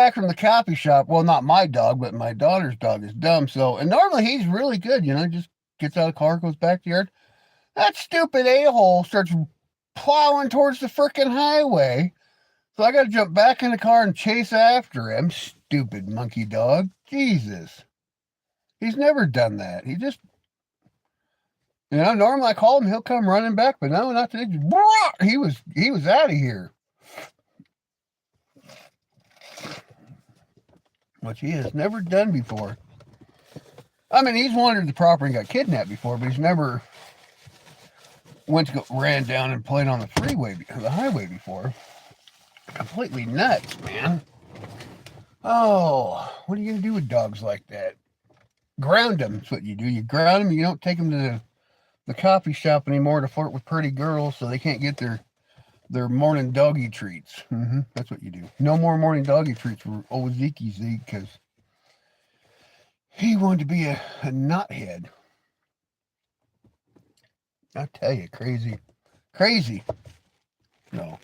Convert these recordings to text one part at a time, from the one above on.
back from the coffee shop. Well, not my dog, but my daughter's dog is dumb. So, and normally he's really good, just gets out of the car, goes back to the yard. That stupid a-hole starts plowing towards the frickin' highway. So I got to jump back in the car and chase after him. Stupid monkey dog. Jesus. He's never done that. Normally I call him, he'll come running back, but no, not today. He was out of here. Which he has never done before. I mean, he's wandered the property and got kidnapped before, but he's never ran down and played on the highway before. Completely nuts, man. Oh, what are you gonna do with dogs like that? Ground them. That's what you do. You ground them. You don't take them to the coffee shop anymore to flirt with pretty girls, so they can't get their morning doggy treats. That's what you do. No more morning doggy treats for old Zeke, because he wanted to be a knothead. I tell you, crazy. No.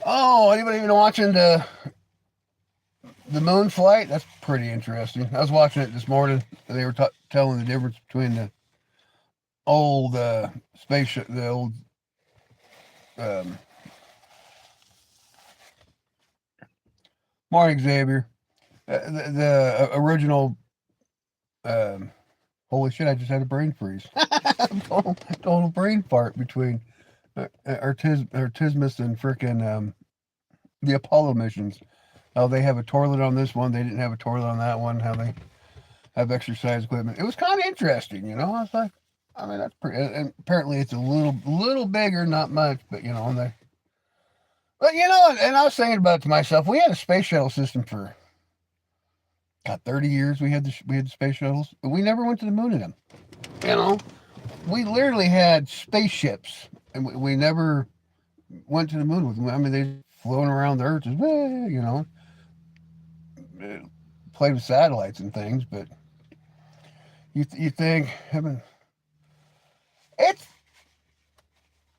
Oh, anybody even watching the moon flight? That's pretty interesting. I was watching it this morning. They were telling the difference between the old spaceship, the old morning Xavier, the original. Holy shit! I just had a brain freeze. total brain fart between Artismus and frickin' the Apollo missions. How they have a toilet on this one, they didn't have a toilet on that one. How they have exercise equipment. It was kind of interesting, I was like, I mean, that's pretty. And apparently, it's a little bigger, not much, but and they. But and I was thinking about it to myself. We had a space shuttle system for 30 years. We had the space shuttles, but we never went to the moon in them. We literally had spaceships, and we never went to the moon with them. I mean, they flown around the Earth, played with satellites and things. But you think, I mean,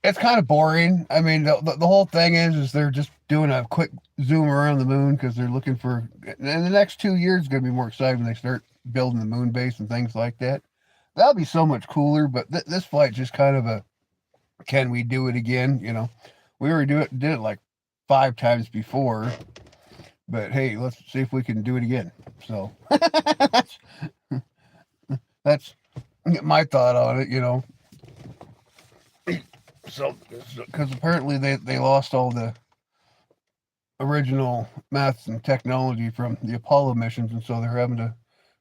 it's kind of boring. I mean, the whole thing is they're just doing a quick zoom around the moon because they're looking for. And the next 2 years is going to be more exciting when they start building the moon base and things like that. That'll be so much cooler. But this flight's just kind of a, can we do it again? We already did it like 5 times before. But hey, let's see if we can do it again. So that's my thought on it. So, because apparently they lost all the original maths and technology from the Apollo missions, and so they're having to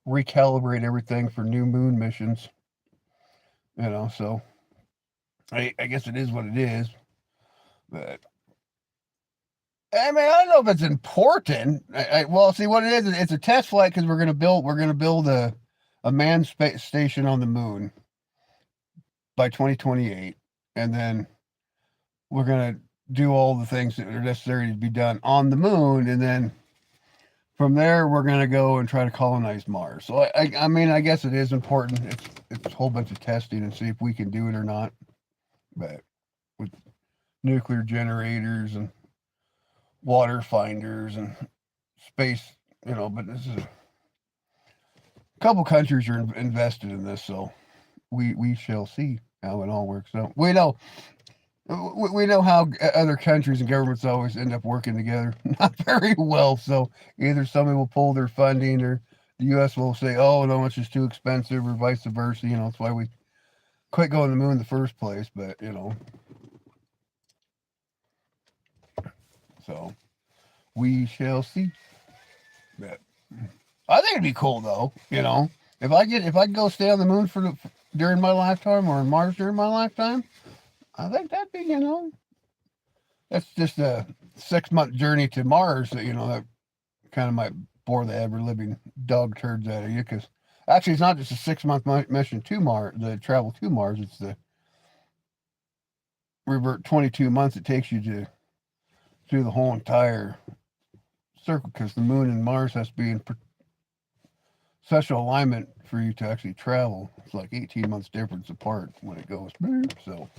recalibrate everything for new moon missions. So I guess it is what it is. But I mean, I don't know if it's important. Well, see what it is. It's a test flight because we're gonna build a manned space station on the moon by 2028, and then we're gonna do all the things that are necessary to be done on the moon, and then from there we're gonna go and try to colonize Mars. So I mean, I guess it is important. It's a whole bunch of testing and see if we can do it or not. But with nuclear generators and water finders and space, but this is a couple countries are invested in this, so we shall see how it all works out. We know how other countries and governments always end up working together not very well. So either somebody will pull their funding, or the U.S. will say, "Oh no, it's just too expensive," or vice versa. That's why we quit going to the moon in the first place. But so we shall see. But I think it'd be cool though. If I can go stay on the moon during my lifetime, or on Mars during my lifetime, I think that'd be, that's just a 6-month journey to Mars that, that kind of might bore the ever living dog turds out of you. Because actually, it's not just a 6-month mission to Mars, the travel to Mars, it's the revert 22 months it takes you to do the whole entire circle, because the moon and Mars has to be in such alignment for you to actually travel. It's like 18 months difference apart when it goes. So,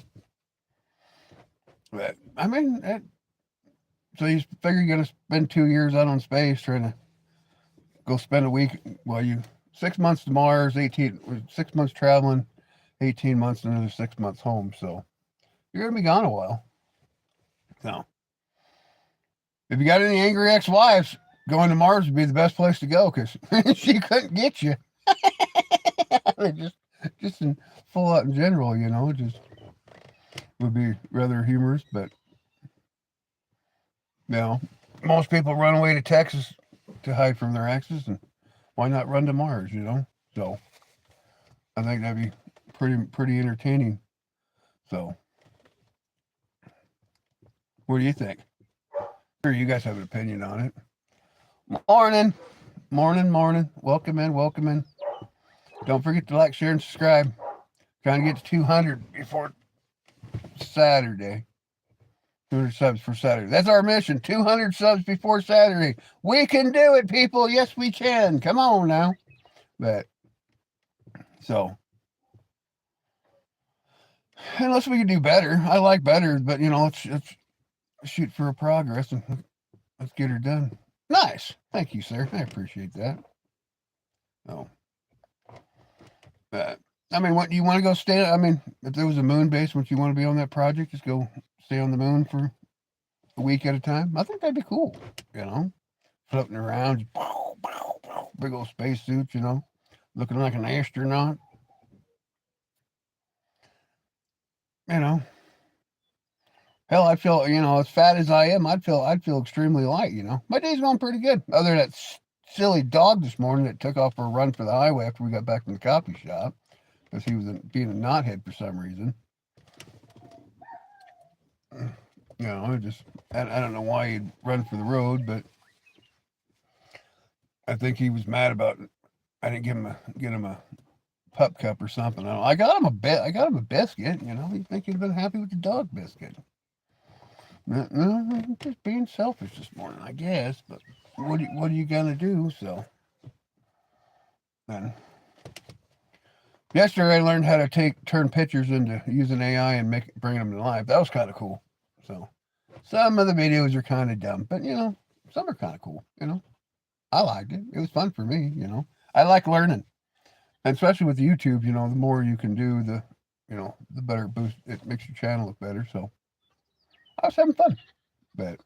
but I mean, So you figure you're gonna spend 2 years out on space trying to go spend a week. Well, you 6 months to Mars, 6 months traveling, 18 months, another 6 months home. So you're gonna be gone a while. So if you got any angry ex-wives, going to Mars would be the best place to go because she couldn't get you. just in full out in general, just would be rather humorous. But you know, most people run away to Texas to hide from their exes, and why not run to Mars? So I think that'd be pretty entertaining. So what do you think? Sure, you guys have an opinion on it. Morning, morning. Welcome in. Don't forget to like, share, and subscribe. Trying to get to 200 before Saturday. 200 subs for Saturday. That's our mission. 200 subs before Saturday. We can do it, people. Yes, we can. Come on now. But so, unless we can do better, I like better. But let's shoot for a progress and let's get her done. Nice. Thank you, sir. I appreciate that. Oh. I mean, what you want to go stay? I mean, if there was a moon base, would you want to be on that project? Just go stay on the moon for a week at a time. I think that'd be cool. Floating around, big old spacesuit. Looking like an astronaut. Hell, I feel as fat as I am, I'd feel extremely light. My day's going pretty good. Other than that silly dog this morning that took off for a run for the highway after we got back from the coffee shop because he was being a knothead for some reason. I don't know why he'd run for the road, but I think he was mad about it. I didn't get him a pup cup or something. I got him a biscuit. You think he'd have been happy with the dog biscuit? No, just being selfish this morning, I guess. But what are you gonna do? So then, yesterday I learned how to turn pictures into using AI and bring them to life. That was kind of cool. So some of the videos are kind of dumb, but some are kind of cool. I liked it. It was fun for me. I like learning, and especially with YouTube. The more you can do, the better boost it makes your channel look better. So I was having fun. But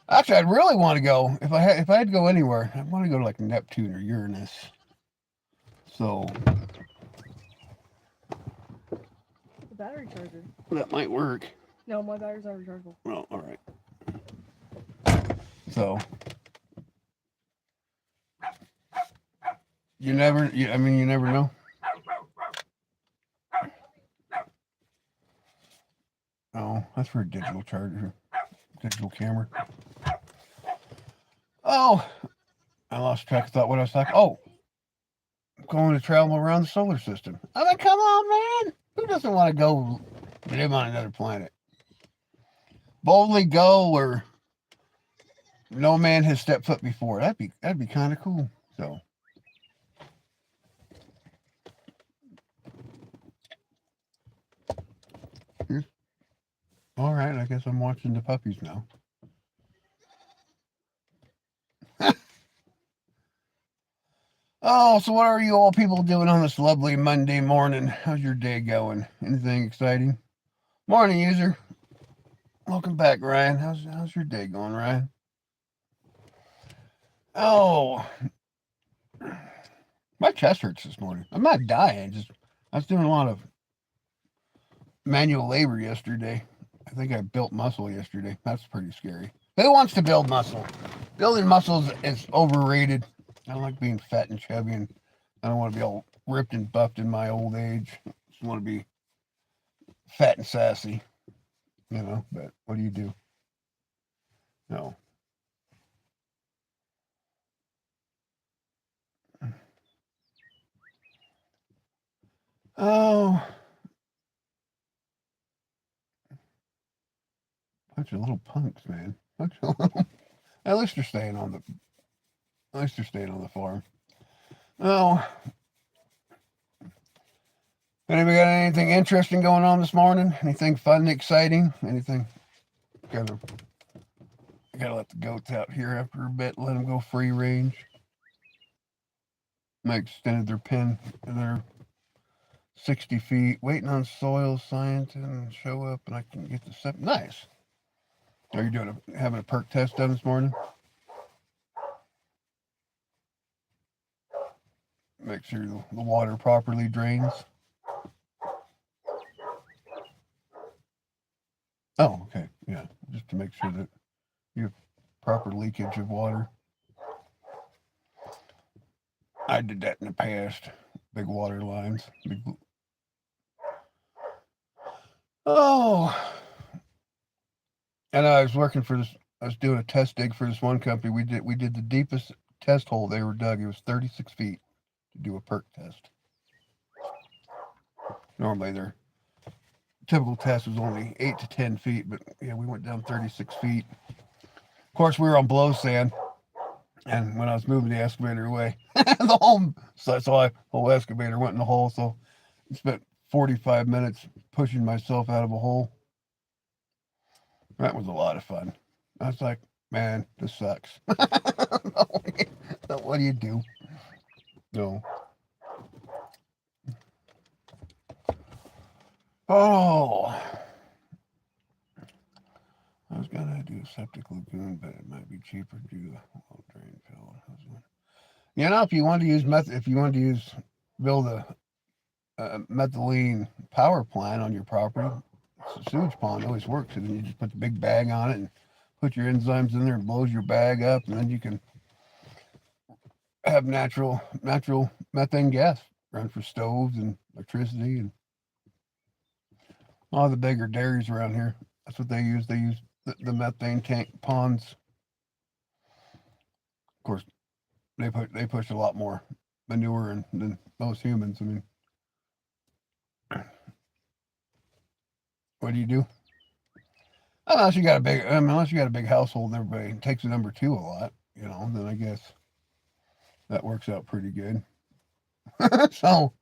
actually, I'd really want to go if I had to go anywhere. I want to go to like Neptune or Uranus. So the battery charger. That might work. No, my battery's not rechargeable. Well, all right. So you never know. Oh, that's for a digital charger, digital camera. Oh, I lost track of thought what I was talking. Oh, I'm going to travel around the solar system. I mean, come on, man. Who doesn't want to go live on another planet? Boldly go where no man has stepped foot before. That'd be kind of cool. So. All right, I guess I'm watching the puppies now. Oh, so what are you all people doing on this lovely Monday morning? How's your day going? Anything exciting? Morning, user. Welcome back, Ryan. How's your day going, Ryan? Oh, my chest hurts this morning. I'm not dying. I was doing a lot of manual labor yesterday. I think I built muscle yesterday. That's pretty scary. Who wants to build muscle? Building muscles is overrated. I don't like being fat and chubby, and I don't want to be all ripped and buffed in my old age. I just want to be fat and sassy, but what do you do? No. Oh, bunch of little punks, man. At least they're staying on the farm. Oh, anybody got anything interesting going on this morning? Anything fun, exciting? Anything I gotta let the goats out here after a bit, let them go free range. I extended their pen and they're 60 feet, waiting on soil science and show up, and I can get the step. Nice. Are you having a perk test done this morning? Make sure the water properly drains. Oh, okay. Yeah, just to make sure that you have proper leakage of water. I did that in the past. Big water lines. Oh, and I was working for this. I was doing a test dig for this one company. We did the deepest test hole they ever dug. It was 36 feet to do a perk test. Normally their typical test was only 8 to 10 feet, but yeah, we went down 36 feet. Of course, we were on blow sand, and when I was moving the excavator away, the whole excavator went in the hole. So I spent 45 minutes pushing myself out of a hole. That was a lot of fun. I was like, man, this sucks. What do you do? No. Oh, I was gonna do a septic lagoon, but it might be cheaper to do a low drain fill. You know, if you want to build a methylene power plant on your property, a sewage pond always works. And then you just put the big bag on it and put your enzymes in there and blows your bag up, and then you can have natural methane gas run for stoves and electricity. And a lot of the bigger dairies around here, that's what they use. They use the methane tank ponds. Of course, they push a lot more manure than most humans. I mean, what do you do? Unless you got a big household and everybody takes the number two a lot, then I guess that works out pretty good. So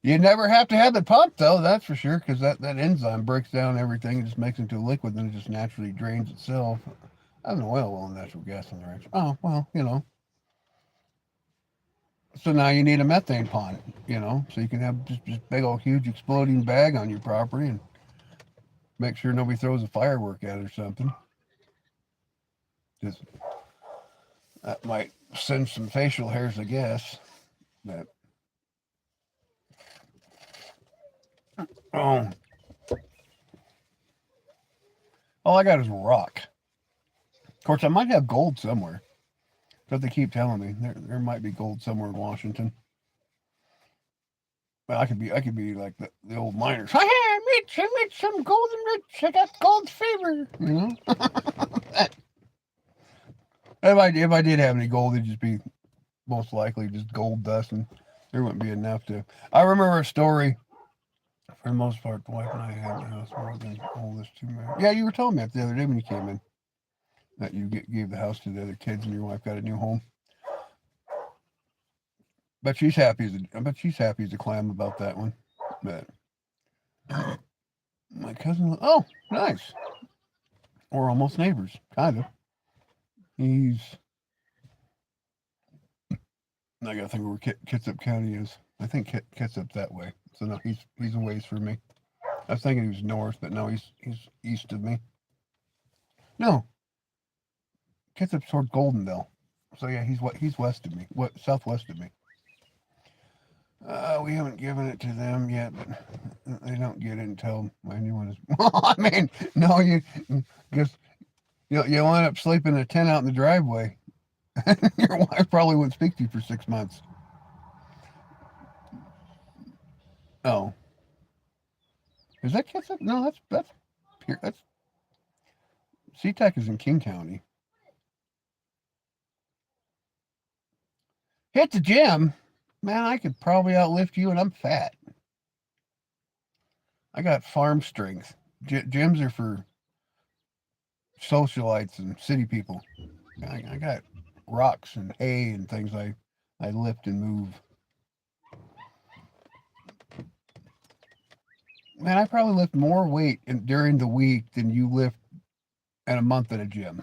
you never have to have it pumped, though, that's for sure, because that enzyme breaks down everything and just makes it into a liquid, then it just naturally drains itself. I have an oil well and natural gas on the ranch. Oh, well, So now you need a methane pond, so you can have just big old huge exploding bag on your property and make sure nobody throws a firework at it or something. Just that might send some facial hairs, I guess. But oh, all I got is rock. Of course, I might have gold somewhere. But they keep telling me there might be gold somewhere in Washington. But I could be like the old miners. Hey, I made some golden rich. I got gold fever. If I did have any gold, it'd just be most likely just gold dust, and there wouldn't be enough to. I remember a story. For the most part, the wife and I had the house more than all this two men. Yeah, you were telling me that the other day when you came in that you gave the house to the other kids and your wife got a new home. But she's happy as a clam about that one. But my cousin, oh, nice. We're almost neighbors, kind of. I gotta think where Kitsap County is. I think Kitsap's that way. So no, he's a ways from me. I was thinking he was north, but no, he's east of me. No, Kitsap's toward Goldendale. So yeah, he's west of me. Southwest of me. We haven't given it to them yet, but they don't get it until my new one is. I mean, no, you just you wind up sleeping in a tent out in the driveway. Your wife probably wouldn't speak to you for 6 months. Oh, is that Kitsap? No, that's pure. That's SeaTac is in King County. Hit the gym, man. I could probably outlift you, and I'm fat. I got farm strength. Gyms are for socialites and city people. I got rocks and hay and things I lift and move. Man, I probably lift more weight during the week than you lift in a month at a gym.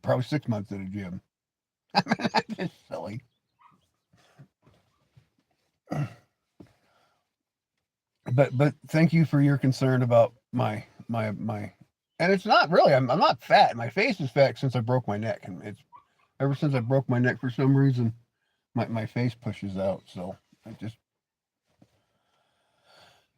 Probably 6 months at a gym. I mean, that's just silly. But thank you for your concern about my. And it's not really. I'm not fat. My face is fat since I broke my neck, and it's ever since I broke my neck for some reason my face pushes out. So I just.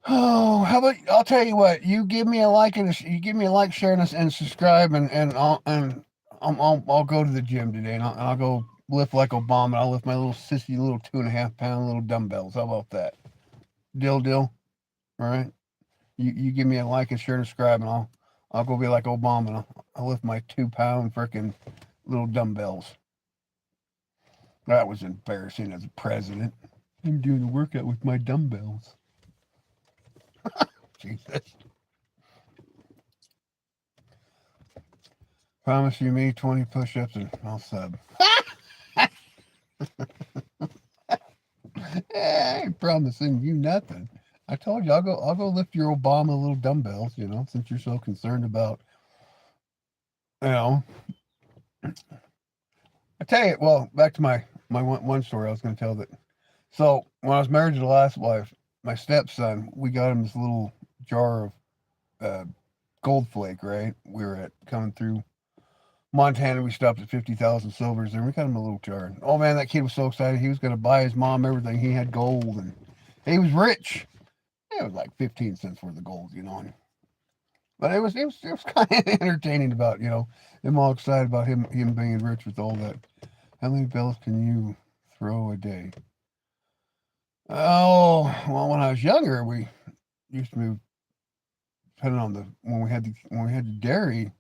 Oh, how about I'll tell you what. You give me a like and you give me a like, share, and subscribe, I'll go to the gym today, and I'll go lift like Obama. I'll lift my little sissy little 2.5 pound little dumbbells. How about that? Deal. All right. You give me a like and share and subscribe, and I'll go be like Obama. And I'll lift my 2 pound freaking little dumbbells. That was embarrassing as a president. I'm doing a workout with my dumbbells. Jesus. Promise you me 20 push-ups and I'll sub. I ain't promising you nothing. I told you I'll go lift your Obama little dumbbells, since you're so concerned about, you know. I tell you, well, back to my one story I was going to tell that. So when I was married to the last wife, my stepson, we got him this little jar of gold flake. Right, we were coming through Montana. We stopped at 50,000 silvers, and we got him a little jar. Oh man, that kid was so excited. He was going to buy his mom everything. He had gold, and he was rich. It was like 15 cents worth of gold, But it was kind of entertaining about him all excited about him being rich with all that. How many bells can you throw a day? Oh well, when I was younger, we used to move. Depending on when we had the dairy,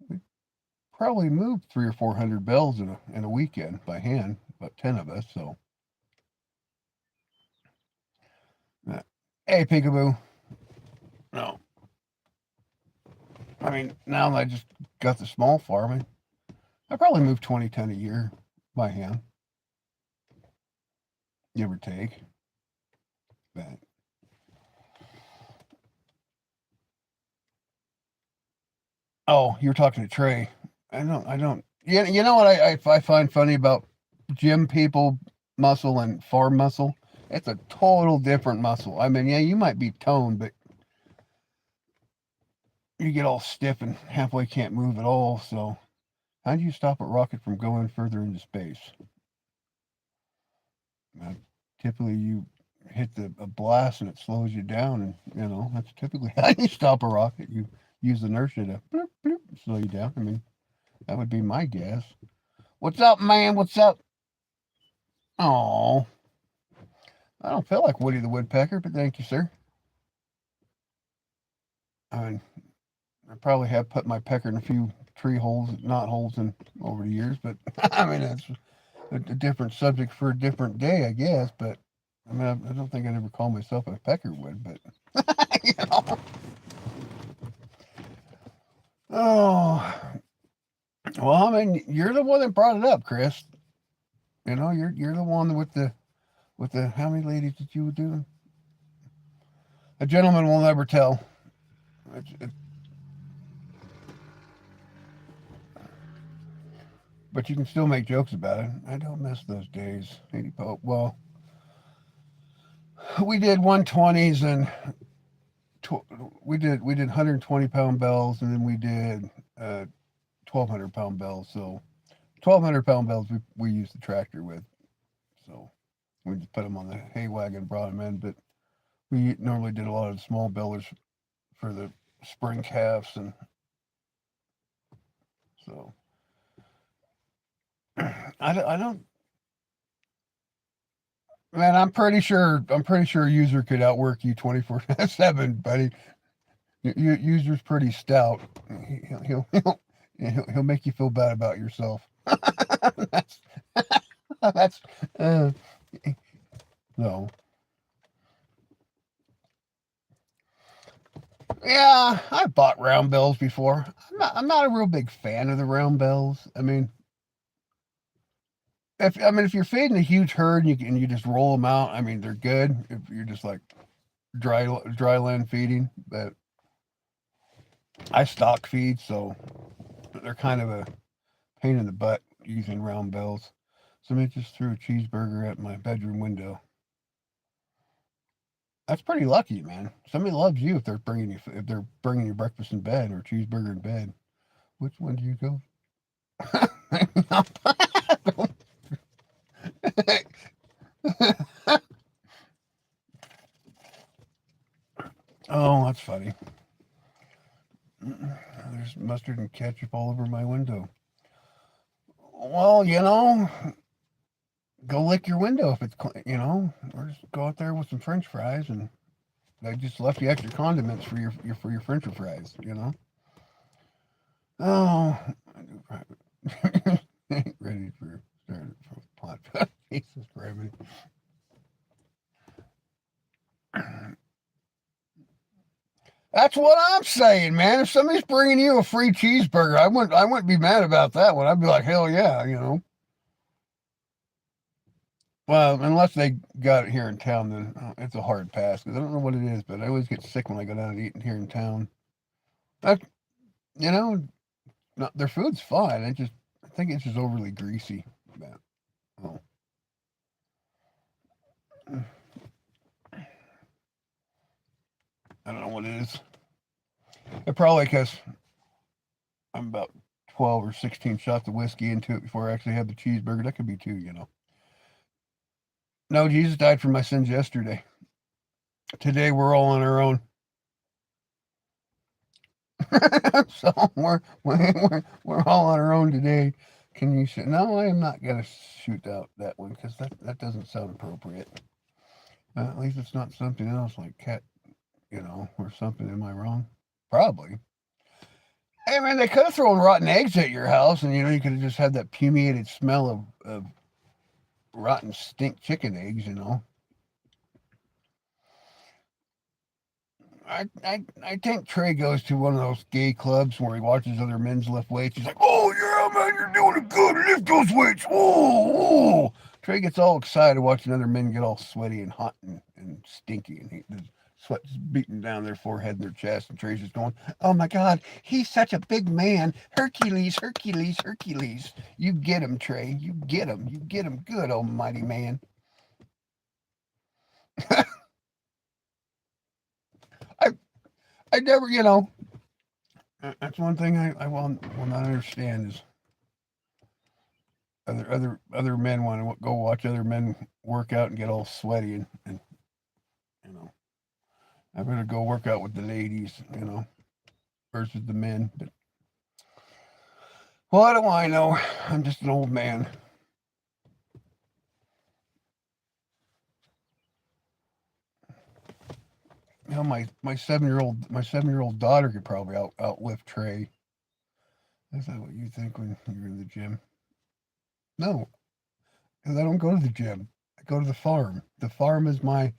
we probably moved 300 or 400 bells in a weekend by hand. About 10 of us. So, hey, peekaboo. No, I mean now that I just got the small farming, I probably move 20 ton a year by hand, give or take. But oh, you're talking to Trey. I don't. Yeah, you know what I find funny about gym people muscle and farm muscle? It's a total different muscle. I mean, yeah, you might be toned, but you get all stiff and halfway can't move at all. So, how do you stop a rocket from going further into space? Uh, Typically, you hit a blast and it slows you down, and that's typically how you stop a rocket. You use inertia to bloop, bloop, slow you down. I mean, that would be my guess. What's up, man? What's up? Oh, I don't feel like Woody the Woodpecker, but thank you, sir. I mean, I probably have put my pecker in a few tree holes, knot holes, in over the years, but I mean that's a different subject for a different day, I guess. But I mean, I don't think I'd ever call myself a peckerwood, but you know. Oh, well, I mean, you're the one that brought it up, Chris. You're the one with the how many ladies did you do? A gentleman will never tell. It, but you can still make jokes about it. I don't miss those days. 80 Pope. Well, we did 120s and we did 120 pound bells, and then we did 1200 pound bells. So 1200 pound bells we used the tractor with. So we just put them on the hay wagon, brought them in. But we normally did a lot of small bellers for the spring calves, and so I don't. Man, I'm pretty sure a user could outwork you 24/7, buddy. Your user's pretty stout. He'll make you feel bad about yourself. that's that's no. Yeah, I bought round bells before. I'm not a real big fan of the round bells. I mean if you're feeding a huge herd and you just roll them out, I mean they're good. If you're just like dry land feeding, but I stock feed, so they're kind of a pain in the butt using round bells. Somebody just threw a cheeseburger at my bedroom window. That's pretty lucky, man. Somebody loves you if they're bringing you breakfast in bed or cheeseburger in bed. Which one do you go? Oh, that's funny. There's mustard and ketchup all over my window. Well, go lick your window if it's, or just go out there with some French fries and they just left you extra condiments for your French fries. Oh, ain't ready for starting from pot. Jesus Christ. That's what I'm saying, man. If somebody's bringing you a free cheeseburger, I wouldn't be mad about that one. I'd be like, hell yeah. Well, unless they got it here in town, then it's a hard pass because I don't know what it is, but I always get sick when I go down and eat here in town. That, you know, their food's fine. I think it's just overly greasy. But, oh. I don't know what it is. It probably because I'm about 12 or 16 shots of whiskey into it before I actually had the cheeseburger. That could be too. No, Jesus died for my sins yesterday. Today we're all on our own. So we're all on our own today. Can you shoot? No, I am not gonna shoot out that one because that doesn't sound appropriate. At least it's not something else like cat, or something. Am I wrong? Probably. Hey man, they could have thrown rotten eggs at your house, and you could have just had that fumigated smell of rotten stink chicken eggs. I think Trey goes to one of those gay clubs where he watches other men's lift weights. He's like, "Oh yeah, man, you're doing it good. Lift those weights." Oh. Trey gets all excited watching other men get all sweaty and hot and stinky, and the sweat's beating down their forehead and their chest. And Trey's just going, "Oh my God, he's such a big man. Hercules, Hercules, Hercules. You get him, Trey. You get him. You get him good, almighty man." I I never. That's one thing I will not understand is other men want to go watch other men work out and get all sweaty and you know I better go work out with the ladies, versus the men. But what do I know? I'm just an old man. My 7-year old daughter could probably outlift Trey. Is that what you think when you're in the gym? No, because I don't go to the gym. I go to the farm. The farm is my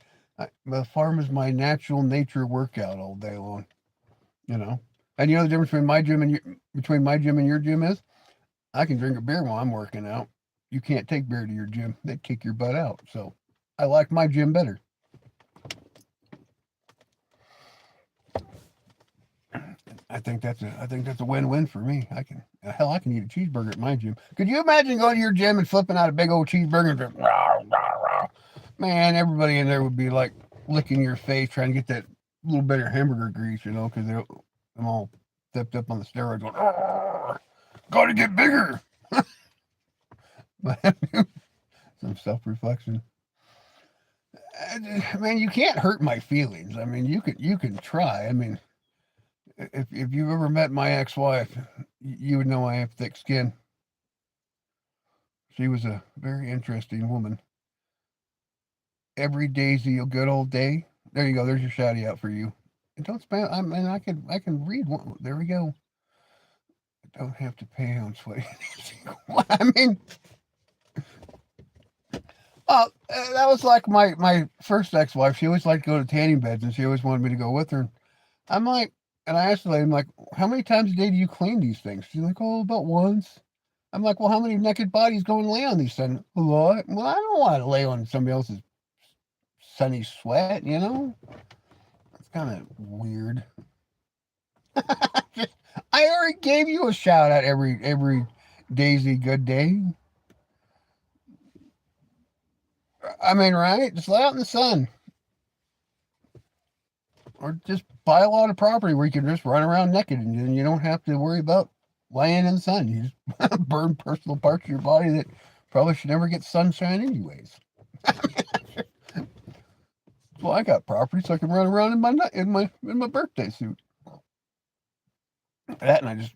natural nature workout all day long. You know, and the difference between my gym and your gym is I can drink a beer while I'm working out. You can't take beer to your gym; they kick your butt out. So I like my gym better. I think that's a win-win for me. I can eat a cheeseburger at my gym. Could you imagine going to your gym and flipping out a big old cheeseburger and just, rah, rah, rah. Man, everybody in there would be like licking your face trying to get that little bit of hamburger grease, because I'm all stepped up on the steroids going, gotta get bigger. But some self-reflection. Man, you can't hurt my feelings. I mean, you can try. I mean, if you've ever met my ex-wife, you would know I have thick skin. She was a very interesting woman. Every day's a good old day. There you go. There's your shouty out for you. And don't spam. I can read one. There we go. I don't have to pay on sweaty. I mean, that was like my first ex-wife. She always liked to go to tanning beds, and she always wanted me to go with her. I'm like, and I asked the lady, I'm like, how many times a day do you clean these things? She's like, oh, about once. I'm like, well, how many naked bodies go and lay on these things? A lot. Well, I don't want to lay on somebody else's sunny sweat. kind of weird. I already gave you a shout out every Daisy good day. I mean, right? Just lay out in the sun. Or just buy a lot of property where you can just run around naked and then you don't have to worry about laying in the sun. You just burn personal parts of your body that probably should never get sunshine anyways. Well, I got property so I can run around in my birthday suit. That and I just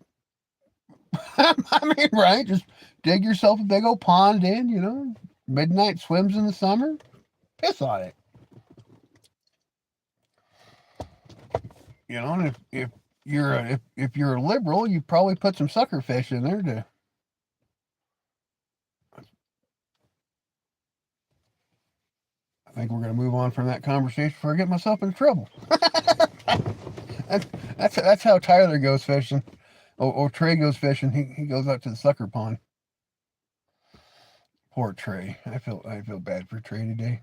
I mean, right? Just dig yourself a big old pond in, midnight swims in the summer, piss on it. And if if you're a liberal, you probably put some sucker fish in there to. I think we're going to move on from that conversation before I get myself in trouble. that's how Tyler goes fishing. Or Trey goes fishing. He goes out to the sucker pond. Poor Trey. I feel bad for Trey today.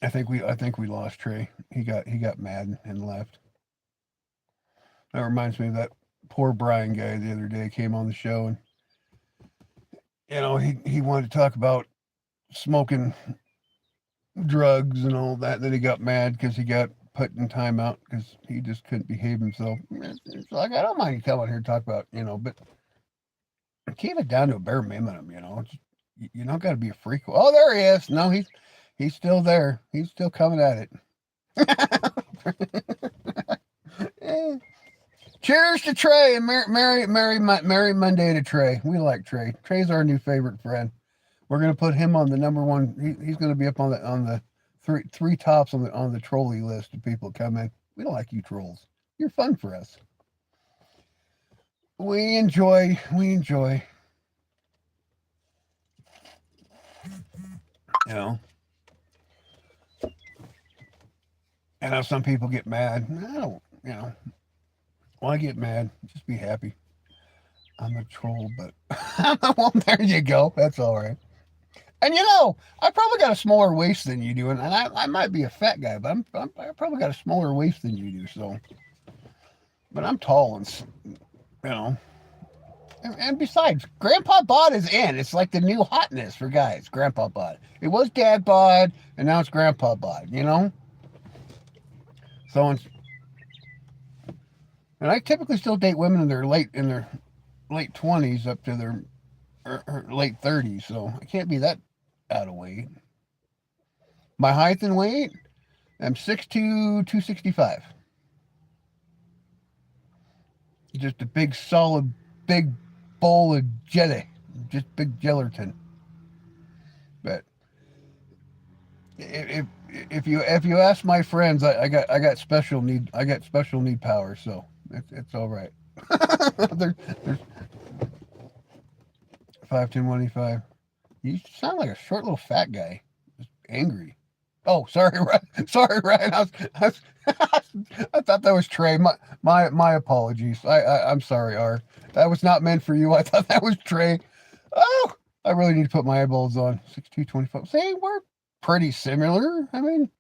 I think we lost Trey. He got mad and left. That reminds me of that poor Brian guy the other day came on the show and he wanted to talk about smoking drugs and all that. Then he got mad because he got put in timeout because he just couldn't behave himself. It's like, I don't mind you coming here and talk about, but keep it down to a bare minimum, you don't got to be a freak. Oh, there he is. No, he's still there. He's still coming at it. Cheers to Trey and Merry Monday to Trey. We like Trey. Trey's our new favorite friend. We're gonna put him on the number one. He's gonna be up on the three tops on the trolley list of people that come in. We don't like you trolls. You're fun for us. We enjoy. I know some people get mad. I don't. Why get mad? Just be happy. I'm a troll, but well, there you go. That's all right. And I probably got a smaller waist than you do, and I might be a fat guy, but I probably got a smaller waist than you do. So, but I'm tall and and besides, Grandpa Bod is in. It's like the new hotness for guys. Grandpa Bod. It was Dad Bod, and now it's Grandpa Bod. So, and I typically still date women in their late 20s up to their late 30s. So I can't be that out of weight. My height and weight, I'm 6'2", 265. Just a big, solid, big bowl of jelly. Just big gelatin. But if you ask my friends, I got special need powers, so it's all right. there's 5'10", 185. You sound like a short little fat guy, just angry. Oh, sorry, Ryan. Sorry, Ryan. I thought that was Trey. My apologies. I'm sorry, R. That was not meant for you. I thought that was Trey. Oh, I really need to put my eyeballs on. 6'2", 25. See, we're pretty similar. I mean,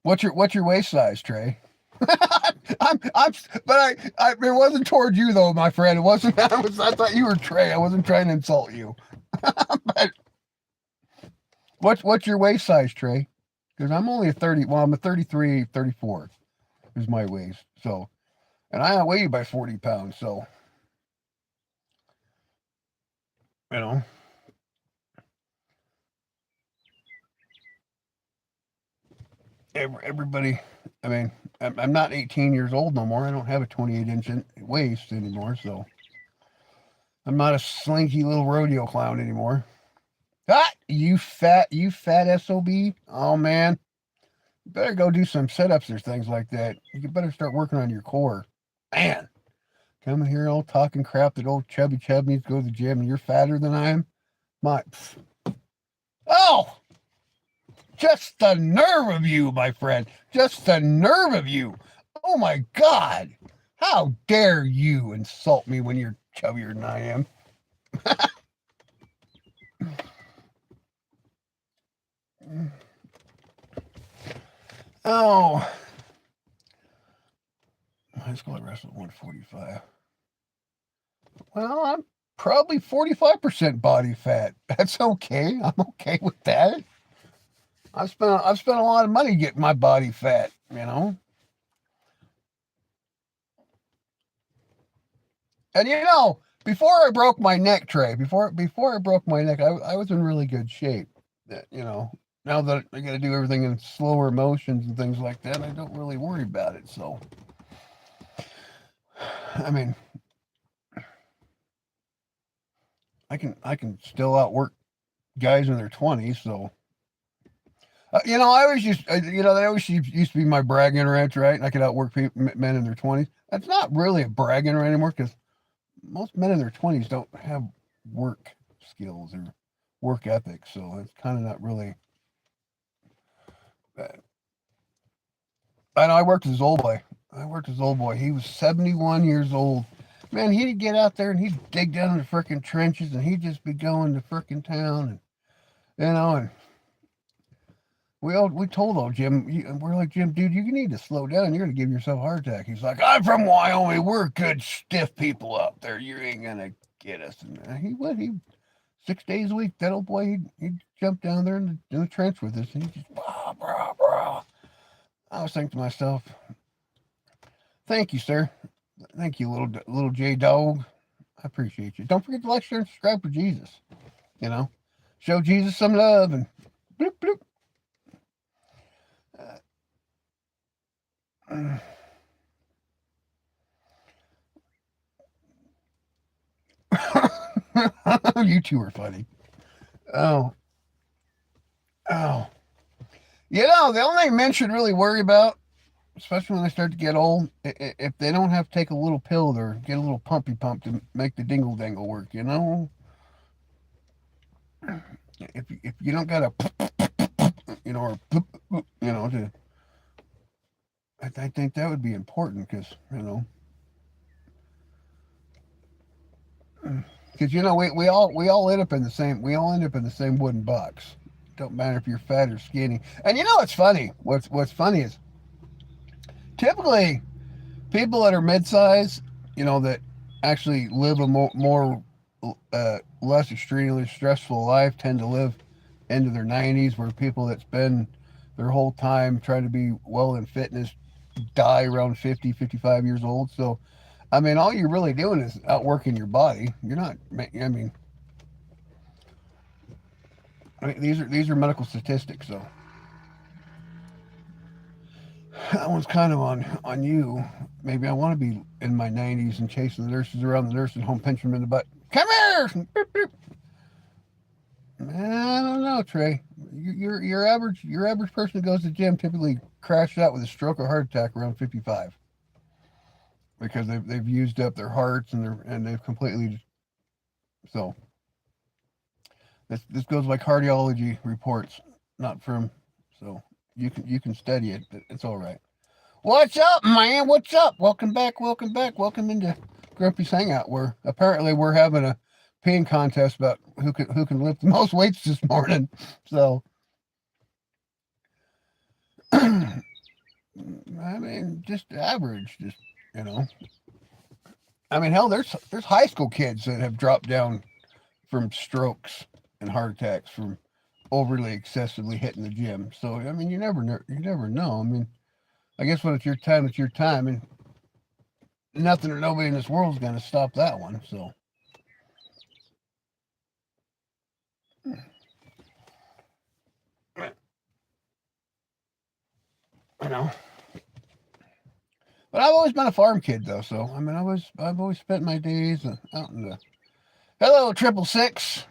what's your waist size, Trey? But it wasn't toward you though, my friend. It wasn't. I thought you were Trey. I wasn't trying to insult you. But what's your waist size, Trey? Because I'm only a 30. Well, I'm a 33, 34 is my waist. So, and I outweigh you by 40 pounds. So, everybody. I mean, I'm not 18 years old no more. I don't have a 28-inch waist anymore, so I'm not a slinky little rodeo clown anymore. Ah, you fat SOB. Oh man, you better go do some sit-ups or things like that. You better start working on your core. Man, coming here all talking crap that old chubby chub needs to go to the gym and you're fatter than I am. Oh. Just the nerve of you, my friend. Just the nerve of you. Oh, my God. How dare you insult me when you're chubbier than I am? Oh, high school I wrestled 145. Well, I'm probably 45% body fat. That's okay. I'm okay with that. I've spent a lot of money getting my body fat, you know. And before I broke my neck, Trey, before I broke my neck, I was in really good shape. You know, now that I got to do everything in slower motions and things like that, I don't really worry about it. So, I mean, I can still outwork guys in their 20s. So, I always that always used to be my bragging rights, right? And I could outwork men in their 20s. That's not really a bragging right anymore because most men in their 20s don't have work skills or work ethic. So it's kind of not really. I know I worked with his old boy. He was 71 years old. Man, he'd get out there and he'd dig down in the frickin' trenches and he'd just be going to frickin' town and and we told old Jim, we're like, Jim, dude, you need to slow down. You're gonna give yourself a heart attack. He's like, I'm from Wyoming. We're good stiff people out there. You ain't gonna get us. And he would. He 6 days a week. That old boy, he'd jump down there in the trench with us, and he just blah blah blah. I was thinking to myself, thank you, sir. Thank you, little J Dog. I appreciate you. Don't forget to like, share, and subscribe for Jesus. Show Jesus some love and bloop bloop. You two are funny. Oh, oh. The only thing men should really worry about, especially when they start to get old, if they don't have to take a little pill or get a little pumpy pump to make the dingle dangle work, if you don't got a, or, to, I think that would be important because, we all end up in the same wooden box. Don't matter if you're fat or skinny. And what's funny? What's funny is typically people that are mid-size, that actually live a more less extremely stressful life tend to live into their 90s, where people that spend their whole time trying to be well in fitness die around 50, 55 years old. So, I mean, all you're really doing is outworking your body. You're not. These are medical statistics. So that one's kind of on you. Maybe I want to be in my 90s and chasing the nurses around the nursing home, pinching them in the butt. Come here! Beep, beep. I don't know, Trey. Your average person that goes to the gym typically crashes out with a stroke or heart attack around 55 because they've used up their hearts and they've completely. So this goes by cardiology reports, not from. So you can study it. But it's all right. What's up, man? What's up? Welcome back. Welcome back. Welcome into Grumpy's Hangout, where apparently we're having a peeing contest about who can lift the most weights this morning. So, I mean, just average, you know. I mean, hell, there's high school kids that have dropped down from strokes and heart attacks from overly excessively hitting the gym. So, I mean, you never know. I mean, I guess when it's your time, and nothing or nobody in this world is going to stop that one. So, you know. But I've always been a farm kid, though. So, I mean, I've always spent my days out in the. Hello, 666.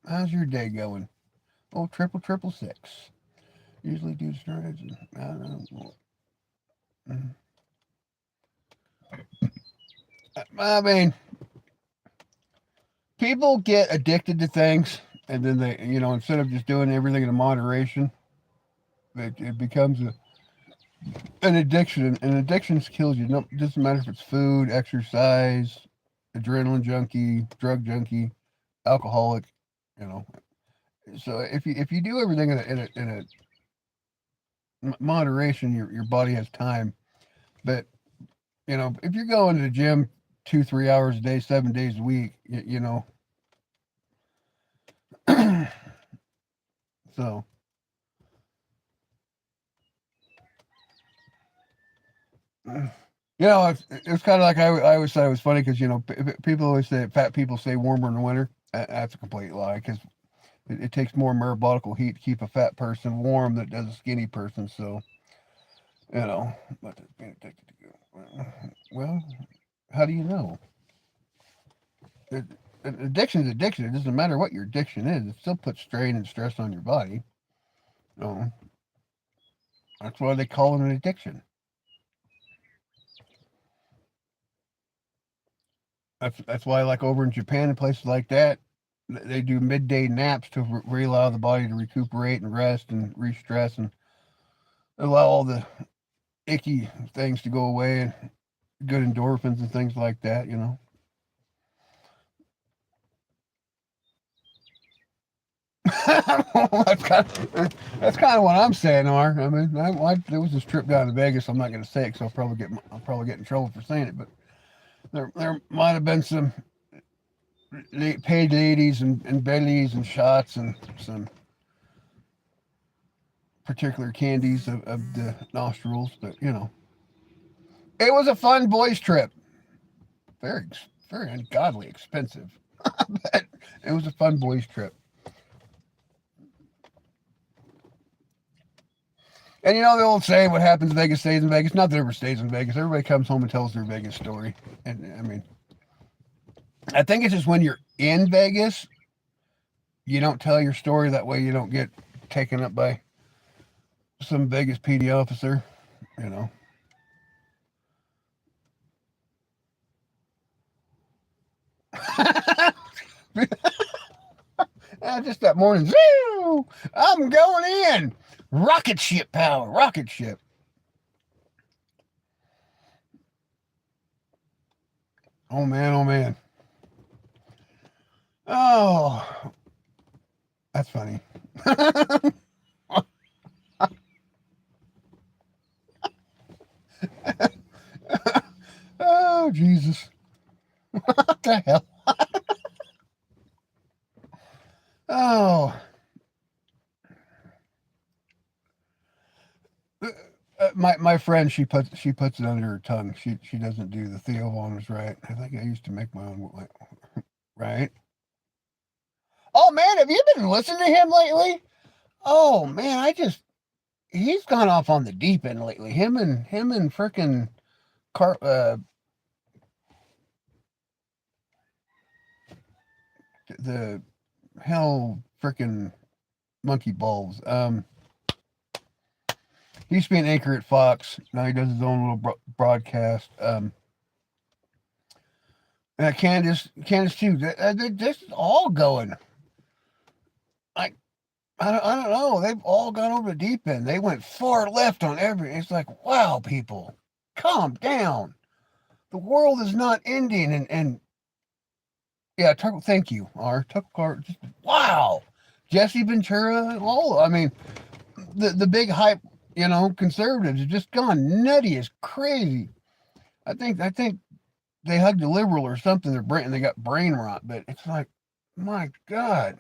How's your day going? Oh, 666. Usually do storage. I don't know. I mean, people get addicted to things, and then they, instead of just doing everything in moderation, it becomes an addiction. And addictions kills you. No, it doesn't matter if it's food, exercise, adrenaline junkie, drug junkie, alcoholic. You know, So if you do everything in a moderation, your body has time. But if you're going to the gym 2 3 hours a day, 7 days a week, so it's kind of like I always thought it was funny because people always say fat people stay warmer in the winter. That's a complete lie because it takes more metabolical heat to keep a fat person warm than it does a skinny person. So but being addicted to well, how do you know? It, addiction is addiction. It doesn't matter what your addiction is. It still puts strain and stress on your body. So that's why they call it an addiction. That's why, like over in Japan and places like that, they do midday naps to allow the body to recuperate and rest and re-stress and allow all the icky things to go away and good endorphins and things like that. That's kind of what I'm saying, Ar. I mean, there was this trip down to Vegas. I'm not going to say it because I'll probably get in trouble for saying it, but there might have been some paid ladies and bellies and shots and some particular candies of the nostrils, but it was a fun boys trip. Very, very ungodly expensive, but it was a fun boys trip. And the old saying, "What happens in Vegas stays in Vegas." Not that it ever stays in Vegas. Everybody comes home and tells their Vegas story. And I mean, I think it's just when you're in Vegas, you don't tell your story. That way, you don't get taken up by some Vegas PD officer. You know. Just that morning, zoo, I'm going in. Rocket ship power, rocket ship. Oh man, oh man. Oh, that's funny. Oh Jesus, what the hell? Oh, my friend, she puts it under her tongue. She doesn't do the Theo Von was right. I think I used to make my own right. Oh man, have you been listening to him lately? Oh man, he's gone off on the deep end lately. Him and frickin' Car the hell frickin' monkey balls. He used to be an anchor at Fox. Now he does his own little broadcast. Candace too. They're just all going. Like I don't know. They've all gone over the deep end. They went far left on every. It's like, wow, people, calm down. The world is not ending. And yeah, thank you, Tucker. Just wow, Jesse Ventura. All I mean, the big hype. Conservatives have just gone nutty as crazy. I think they hugged a liberal or something. They got brain rot. But it's like, my God,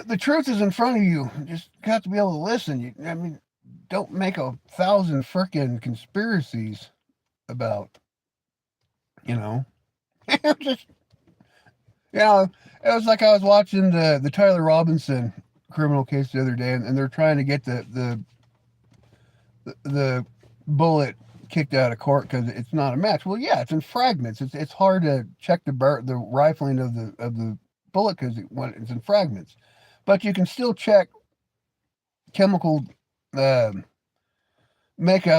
the truth is in front of you. You just got to be able to listen. I mean, don't make 1,000 frickin' conspiracies about. You know, just it was like I was watching the Tyler Robinson criminal case the other day, and they're trying to get the bullet kicked out of court because it's not a match. Well, yeah, it's in fragments. It's hard to check the rifling of the bullet because it's in fragments, but you can still check chemical makeups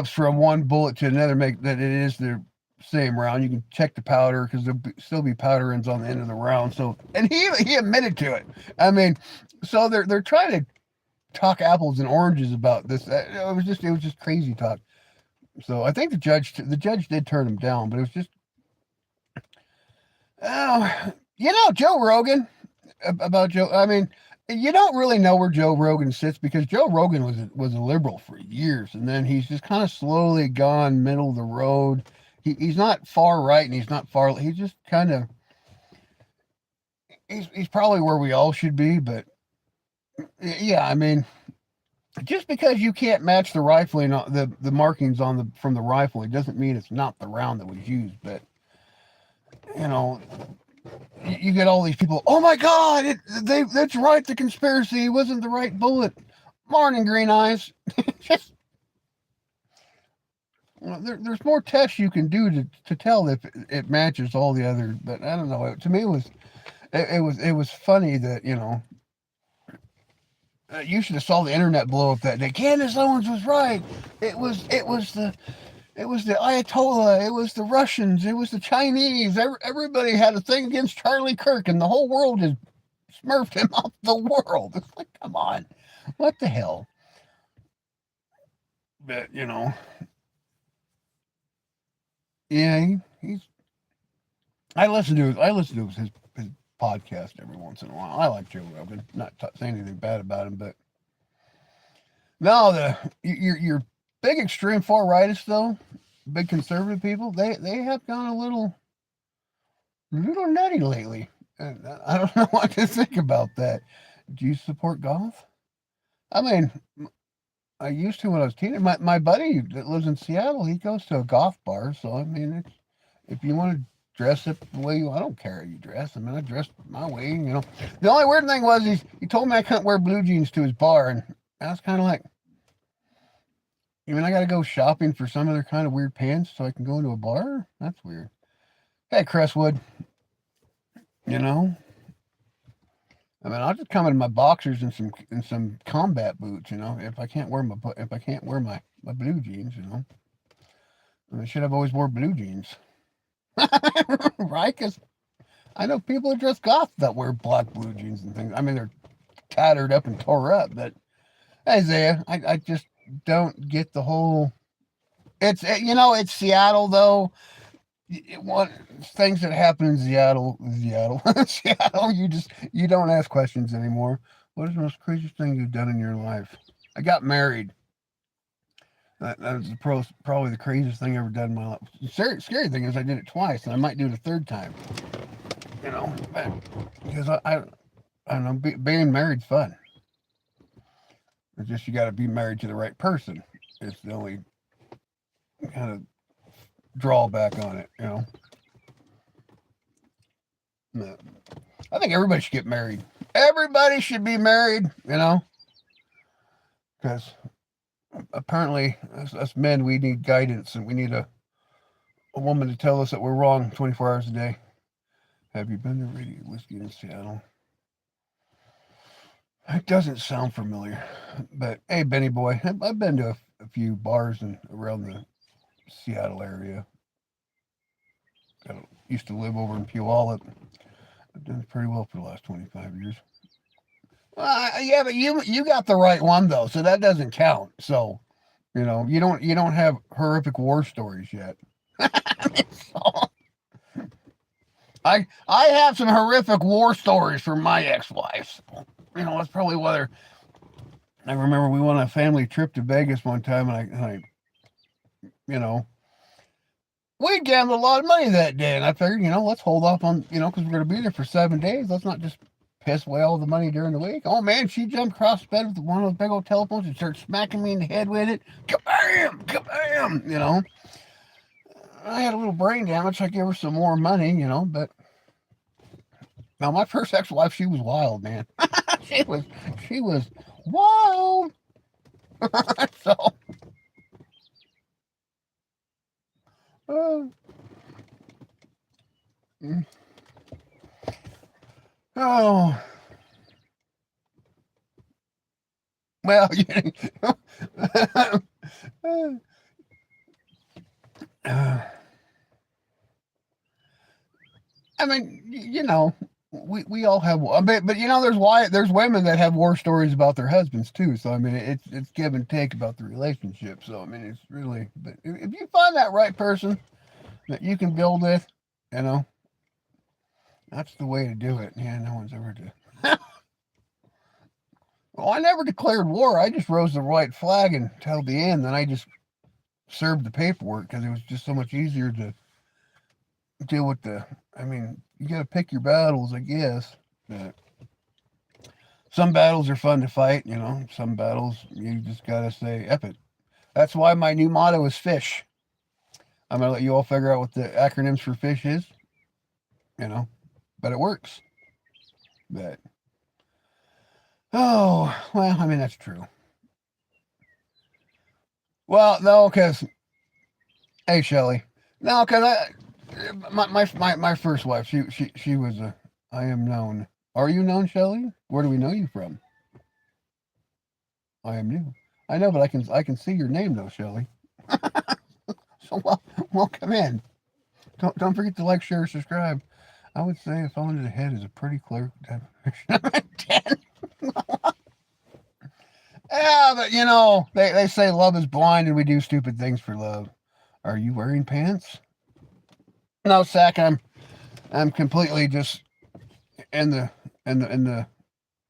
from one bullet to another. Make that it is the same round. You can check the powder because there'll still be powder ends on the end of the round. So, and he admitted to it. I mean, so they're trying to talk apples and oranges about this. It was just crazy talk. So I think the judge did turn him down, but it was just oh, Joe Rogan. about Joe. I mean, you don't really know where Joe Rogan sits because Joe Rogan was a liberal for years, and then he's just kind of slowly gone middle of the road. He's not far right and he's not far. He's just kind of he's probably where we all should be. But yeah, I mean, just because you can't match the rifling, the markings on the from the rifle, it doesn't mean it's not the round that was used. But you know, you get all these people. Oh my God! That's right. The conspiracy wasn't the right bullet. Morning, green eyes. Just there's more tests you can do to tell if it matches all the other. But I don't know. To me, it was funny that you should have saw the internet blow up that day. Candace Owens was right. It was the Ayatollah. It was the Russians. It was the Chinese. Everybody had a thing against Charlie Kirk, and the whole world just smurfed him off the world. It's like, come on, what the hell? But yeah, he's. I listen to his podcast every once in a while. I like Joe Rogan. Not saying anything bad about him, but no, your big extreme far rightists though, big conservative people, they have gone a little nutty lately. And I don't know what to think about that. Do you support golf? I mean, I used to when I was a teenager. My buddy that lives in Seattle, he goes to a golf bar. So I mean, if you want to dress up the way I don't care how you dress. I mean, I dressed my way. The only weird thing was he told me I couldn't wear blue jeans to his bar, and I was kind of like, you mean I got to go shopping for some other kind of weird pants so I can go into a bar? That's weird. Hey, Crestwood, you know. I mean, I'll just come in my boxers and some combat boots, If I can't wear my blue jeans, I should have always wore blue jeans, right? Because I know people who dress goth that wear black blue jeans and things. I mean, they're tattered up and tore up, but Isaiah, I just don't get the whole. It's Seattle though. What things that happen in Seattle, you don't ask questions anymore. What is the most craziest thing you've done in your life? I got married. That was probably the craziest thing I ever done in my life. The scary thing is I did it twice, and I might do it a third time. Because I don't know, being married's fun. It's just you got to be married to the right person. It's the only kind of drawback on it. No. I think everybody should get married. Everybody should be married, because apparently us men, we need guidance and we need a woman to tell us that we're wrong 24 hours a day. Have you been to Radio Whiskey in Seattle? It doesn't sound familiar, but hey, Benny boy, I've been to a few bars around the Seattle area. I used to live over in Puyallup. I've done pretty well for the last 25 years. Yeah, but you got the right one though, so that doesn't count. So, you don't have horrific war stories yet. So, I have some horrific war stories from my ex-wives. That's probably why I remember we went on a family trip to Vegas one time, and we gambled a lot of money that day, and I figured, let's hold off on, because we're going to be there for 7 days. Let's not just piss away all the money during the week. Oh man, she jumped across the bed with one of those big old telephones and started smacking me in the head with it. Kabam! Kabam! I had a little brain damage. I gave her some more money, but now my first ex-wife, she was wild, man. she was wild. So, uh, oh, well, I mean, we all have, but there's women that have war stories about their husbands too. So I mean, it's give and take about the relationship. So I mean, it's really, but if you find that right person that you can build with, that's the way to do it. Yeah, no one's ever did. Well, I never declared war. I just rose the white flag until the end. Then I just served the paperwork because it was just so much easier to deal with the. I mean, you got to pick your battles, I guess. But some battles are fun to fight, you know. Some battles you just got to say, F it. That's why my new motto is fish. I'm going to let you all figure out what the acronyms for fish is, you know. But it works. But, oh, well, I mean, that's true. Well, no, because, hey, Shelly. No, because my first wife, she was a, I am known. Are you known, Shelly? Where do we know you from? I am new. I know, but I can see your name though, Shelly. So welcome in. Don't forget to like, share, subscribe. I would say a phone to the head is a pretty clear definition. Yeah, but you know, they say love is blind and we do stupid things for love. Are you wearing pants? No, Sack, I'm completely just in the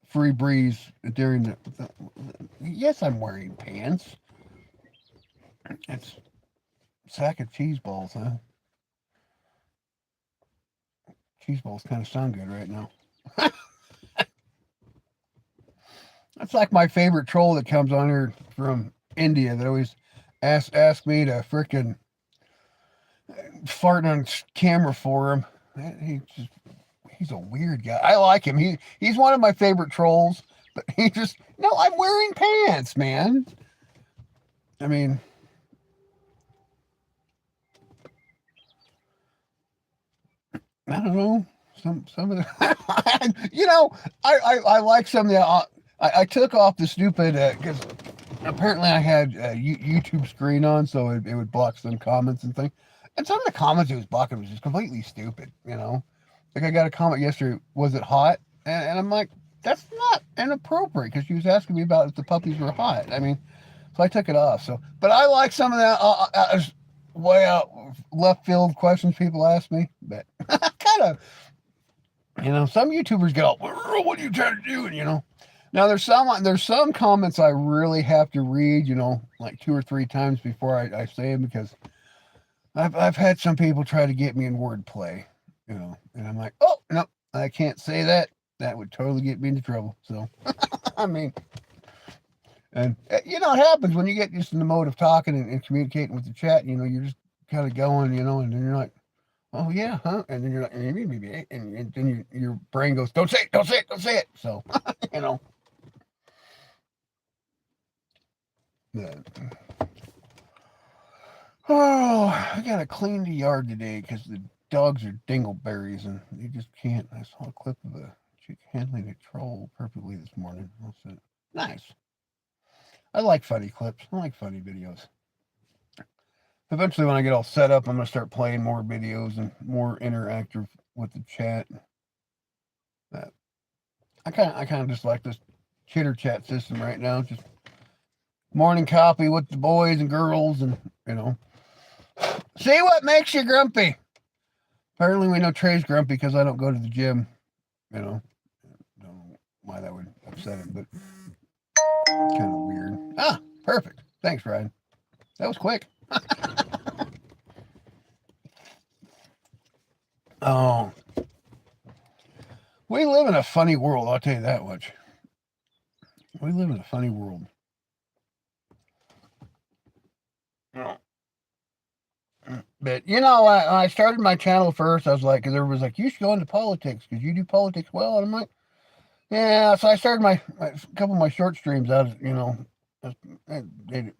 free breeze during the yes, I'm wearing pants. It's a sack of cheese balls, huh? Cheese balls kind of sound good right now. That's like my favorite troll that comes on here from India that always ask me to frickin' fart on camera for him. He's a weird guy. I like him. He's one of my favorite trolls, but he just no. I'm wearing pants, man. I mean, I don't know. Some of the, you know, I like some of the. I took off the stupid because apparently I had YouTube screen on, so it would block some comments and things. And some of the comments it was blocking was just completely stupid. You know, like I got a comment yesterday. Was it hot? And I'm like, that's not inappropriate because she was asking me about if the puppies were hot. I mean, so I took it off. So, but I like some of that way out left field questions people ask me. But kind of, you know, some YouTubers get all, what are you trying to do? And, you know, now there's some comments I really have to read, you know, like 2 or 3 times before I say them because I've had some people try to get me in wordplay, you know, and I'm like, oh no, I can't say that. That would totally get me into trouble. So, I mean, and you know, it happens when you get just in the mode of talking and communicating with the chat. You know, you're just kind of going, you know, and then you're like, oh yeah, huh? And then you're like, and then your brain goes, don't say it, don't say it, don't say it. So, you know. Oh, I gotta clean the yard today because the dogs are dingleberries and they just can't. I saw a clip of a chick handling a troll perfectly this morning. That's it. Nice. I like funny clips. I like funny videos. Eventually, when I get all set up, I'm gonna start playing more videos and more interactive with the chat. That I kind of just like this chitter chat system right now. Just morning coffee with the boys and girls, and you know, see what makes you grumpy. Apparently, we know Trey's grumpy because I don't go to the gym. You know, don't know why that would upset him, but kind of weird. Ah, perfect. Thanks, Ryan. That was quick. Oh, we live in a funny world. I'll tell you that much. We live in a funny world. But you know, when I started my channel first, I was like, because everyone was like, you should go into politics because you do politics well. And I'm like, yeah. So I started my couple of my short streams out, you know, they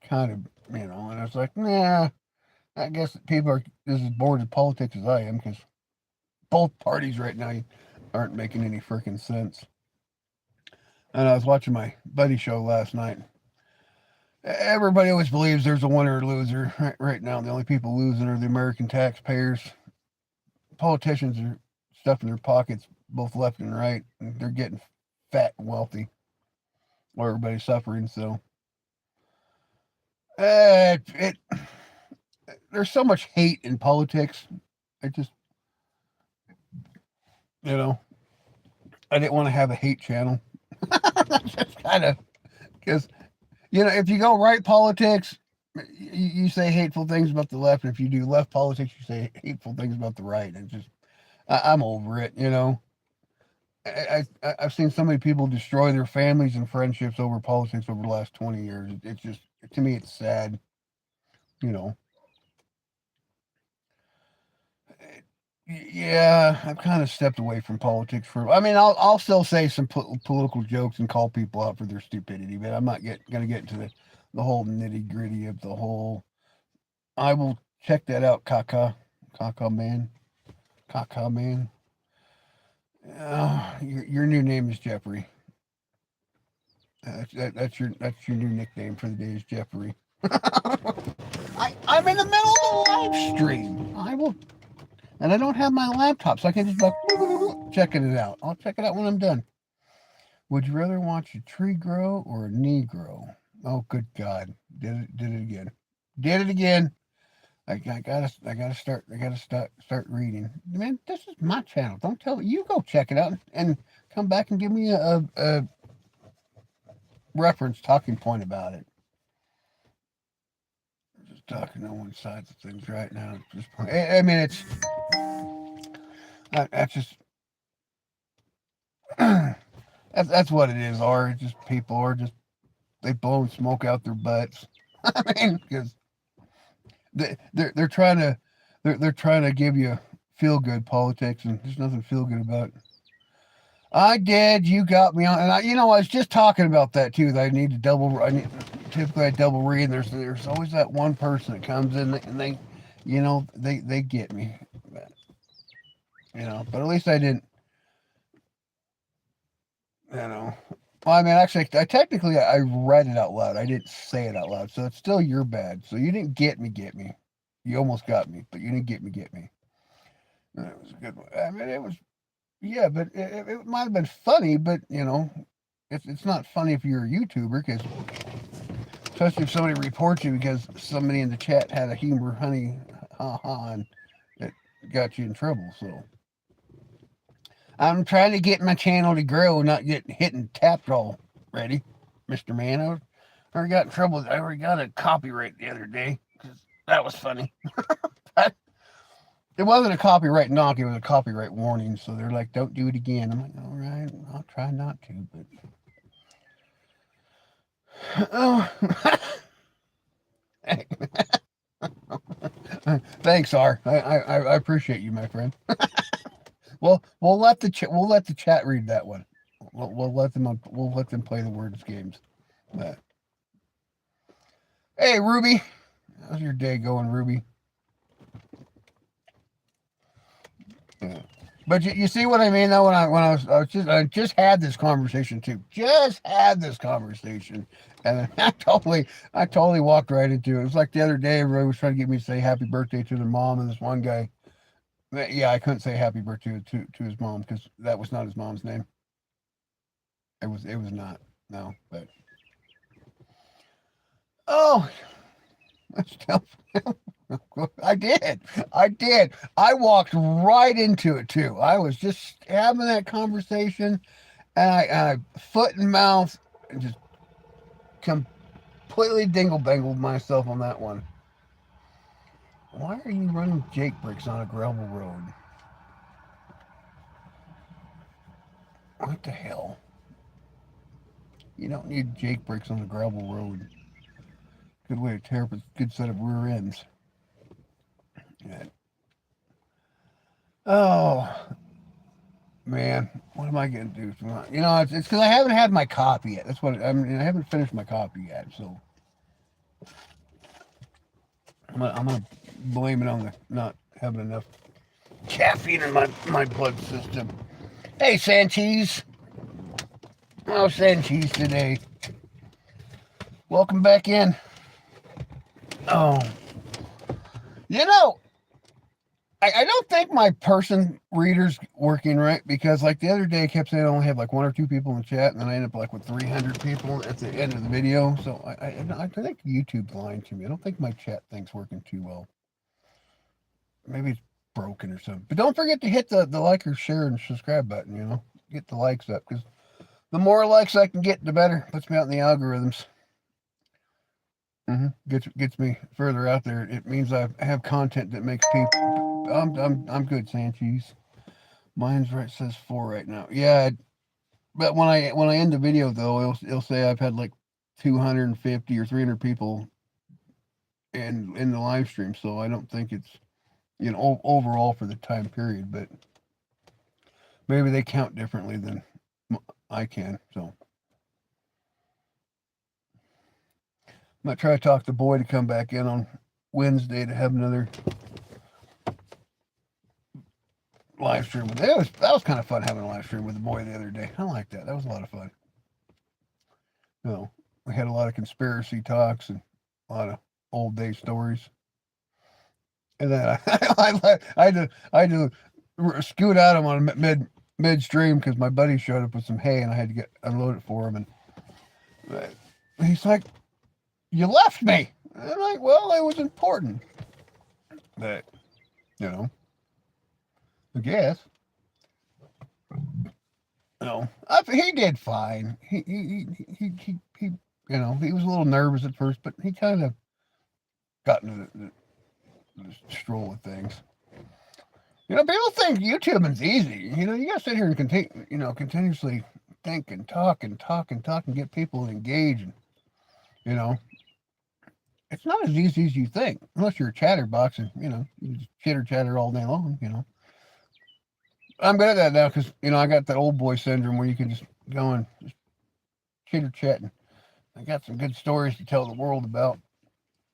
kind of, you know, and I was like, nah, I guess people are as bored of politics as I am because both parties right now aren't making any freaking sense. And I was watching my buddy show last night. Everybody always believes there's a winner or loser. Right now, the only people losing are the American taxpayers. Politicians are stuffing their pockets both left and right. And they're getting fat and wealthy while everybody's suffering. So, it there's so much hate in politics. I just, you know, I didn't want to have a hate channel. Just kind of because if you go right politics, you say hateful things about the left, and if you do left politics, you say hateful things about the right. And just I'm over it. I've seen so many people destroy their families and friendships over politics over the last 20 years. It's just, to me, it's sad. You know, yeah, I've kind of stepped away from politics for. I mean, I'll still say some political jokes and call people out for their stupidity, but I'm not gonna get into the whole nitty gritty of the whole. I will check that out, Kaka man. Your new name is Jeffrey. That's your new nickname for the day is Jeffrey. I'm in the middle of a live stream. I will, and I don't have my laptop, so I can just like checking it out. I'll check it out when I'm done. Would you rather watch a tree grow or a knee grow? Oh, good God! Did it again. Did it again. I gotta start reading. Man, this is my channel. Don't tell you go check it out and come back and give me a reference talking point about it. Just talking on one side of things right now at this point. I mean, it's that's just that's what it is. Or it's just people are just they blow smoke out their butts. I mean, because they're trying to they're trying to give you feel good politics, and there's nothing feel good about it. I did. You got me on, and I was just talking about that too. That I need to double. Typically I double read. And there's always that one person that comes in and they get me. But at least I didn't. Well, I mean, actually, I read it out loud. I didn't say it out loud, so it's still your bad. So you didn't get me. You almost got me, but you didn't get me. And it was a good one. I mean, it was. Yeah, but it might have been funny, but it's not funny if you're a YouTuber, because especially if somebody reports you because somebody in the chat had a humor honey ha ha and it got you in trouble. So I'm trying to get my channel to grow, not get hit and tapped already, Mr. Man. I already got in trouble. I already got a copyright the other day because that was funny. It wasn't a copyright knock, it was a copyright warning. So they're like, don't do it again. I'm like, all right, I'll try not to, but oh. Thanks, R. I appreciate you, my friend. Well, we'll let the chat read that one. We'll let them play the words games. But, hey, Ruby, how's your day going, Ruby? Yeah. But you see what I mean though when I just had this conversation too. Just had this conversation. And I totally walked right into it. It was like the other day everybody was trying to get me to say happy birthday to their mom, and this one guy, yeah, I couldn't say happy birthday to his mom because that was not his mom's name. It was not. No, but oh, I did. I walked right into it too. I was just having that conversation, and I foot and mouth, and just completely dingle bangled myself on that one. Why are you running Jake bricks on a gravel road? What the hell? You don't need Jake bricks on a gravel road. Good way to tear up a good set of rear ends. Yeah. Oh, man, what am I going to do? It's because I haven't had my coffee yet. That's what I mean. I haven't finished my coffee yet, so I'm gonna blame it on the not having enough caffeine in my blood system. Hey, Sanchez. How's Sanchez today? Welcome back in. Oh, I don't think my person reader's working right, because like the other day I kept saying I only have like 1 or 2 people in the chat, and then I end up like with 300 people at the end of the video. So I think YouTube's lying to me. I don't think my chat thing's working too well. Maybe it's broken or something. But don't forget to hit the like or share and subscribe button. get the likes up, because the more likes I can get, the better. Puts me out in the algorithms. Gets me further out there. It means I have content that makes people. I'm good, Sanchez. Mine's right says 4 right now. Yeah, but when I end the video though, it'll say I've had like 250 or 300 people in the live stream. So I don't think it's overall for the time period, but maybe they count differently than I can. So I might try to talk the boy to come back in on Wednesday to have another live stream with it. That was kind of fun having a live stream with the boy the other day. I like that. That was a lot of fun. We had a lot of conspiracy talks and a lot of old day stories. And then I had to scoot out him on midstream because my buddy showed up with some hay and I had to unload it for him. And he's like, "You left me." And I'm like, "Well, it was important." But I guess. He did fine. He he was a little nervous at first, but he kind of got into the stroll of things. People think YouTubing's easy. You gotta sit here and continuously think and talk and talk and talk and get people to engage. And it's not as easy as you think, unless you're a chatterbox and you just chitter chatter all day long. I'm good at that now because I got that old boy syndrome where you can just go and just chitter chat. And I got some good stories to tell the world about.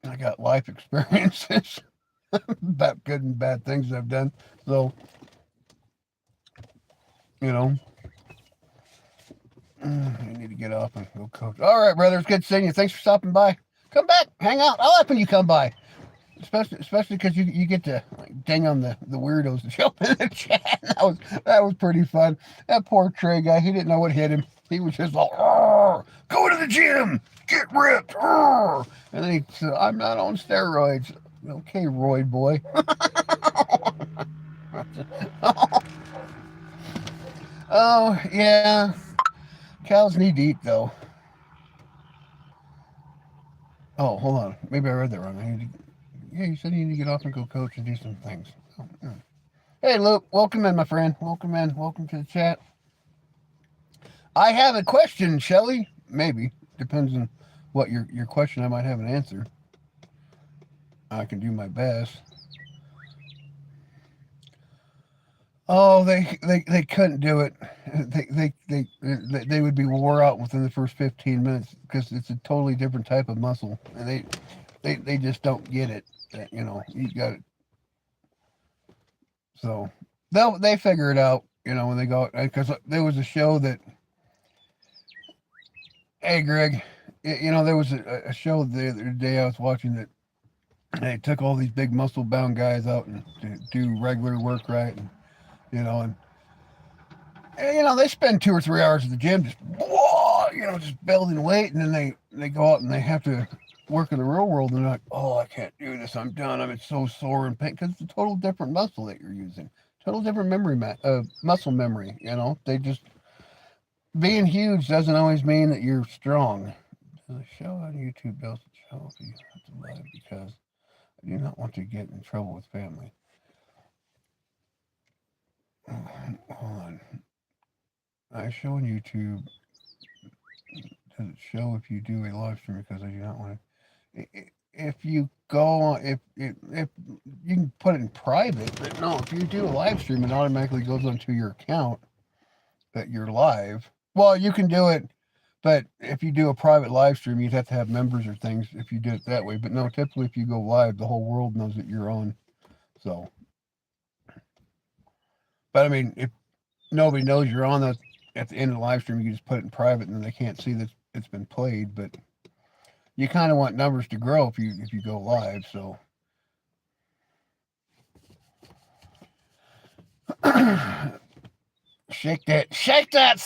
I got life experiences about good and bad things I've done. So, I need to get off and go coach. All right, brother. It's good seeing you. Thanks for stopping by. Come back, hang out. I like when you come by. Especially because you get to ding on the weirdos that show up in the chat. That was pretty fun. That poor Trey guy, he didn't know what hit him. He was just like, "Go to the gym, get ripped." And then he said, "I'm not on steroids." Okay, roid boy. Oh yeah, cows need to eat though. Oh, hold on. Maybe I read that wrong. Yeah, you said you need to get off and go coach and do some things. Oh, yeah. Hey, Luke, welcome in, my friend. Welcome in. Welcome to the chat. I have a question, Shelly. Maybe. Depends on what your question. I might have an answer. I can do my best. Oh, they couldn't do it. They would be wore out within the first 15 minutes because it's a totally different type of muscle, and they just don't get it. That you got it. So they figure it out. When they go, because there was a show that. Hey, Greg. There was a show the other day I was watching that they took all these big muscle bound guys out and to do regular work, right? And they spend 2 or 3 hours at the gym just building weight, and then they go out and they have to work in the real world, and they're like, "Oh, I can't do this. I'm done. I'm so sore and pain," because it's a total different muscle that you're using, total different muscle memory. They just being huge doesn't always mean that you're strong. The show on YouTube doesn't show if you have to live because I do not want to get in trouble with family. Hold on. I show on YouTube. Does it show if you do a live stream because I do not want to? If you go on, if you can put it in private, but no, if you do a live stream, it automatically goes onto your account that you're live. Well, you can do it, but if you do a private live stream, you'd have to have members or things if you did it that way. But no, typically if you go live, the whole world knows that you're on. So, but I mean, if nobody knows you're on at the end of the live stream, you can just put it in private, and then they can't see that it's been played. But you kind of want numbers to grow if you go live. So. Shake that thing. Shake that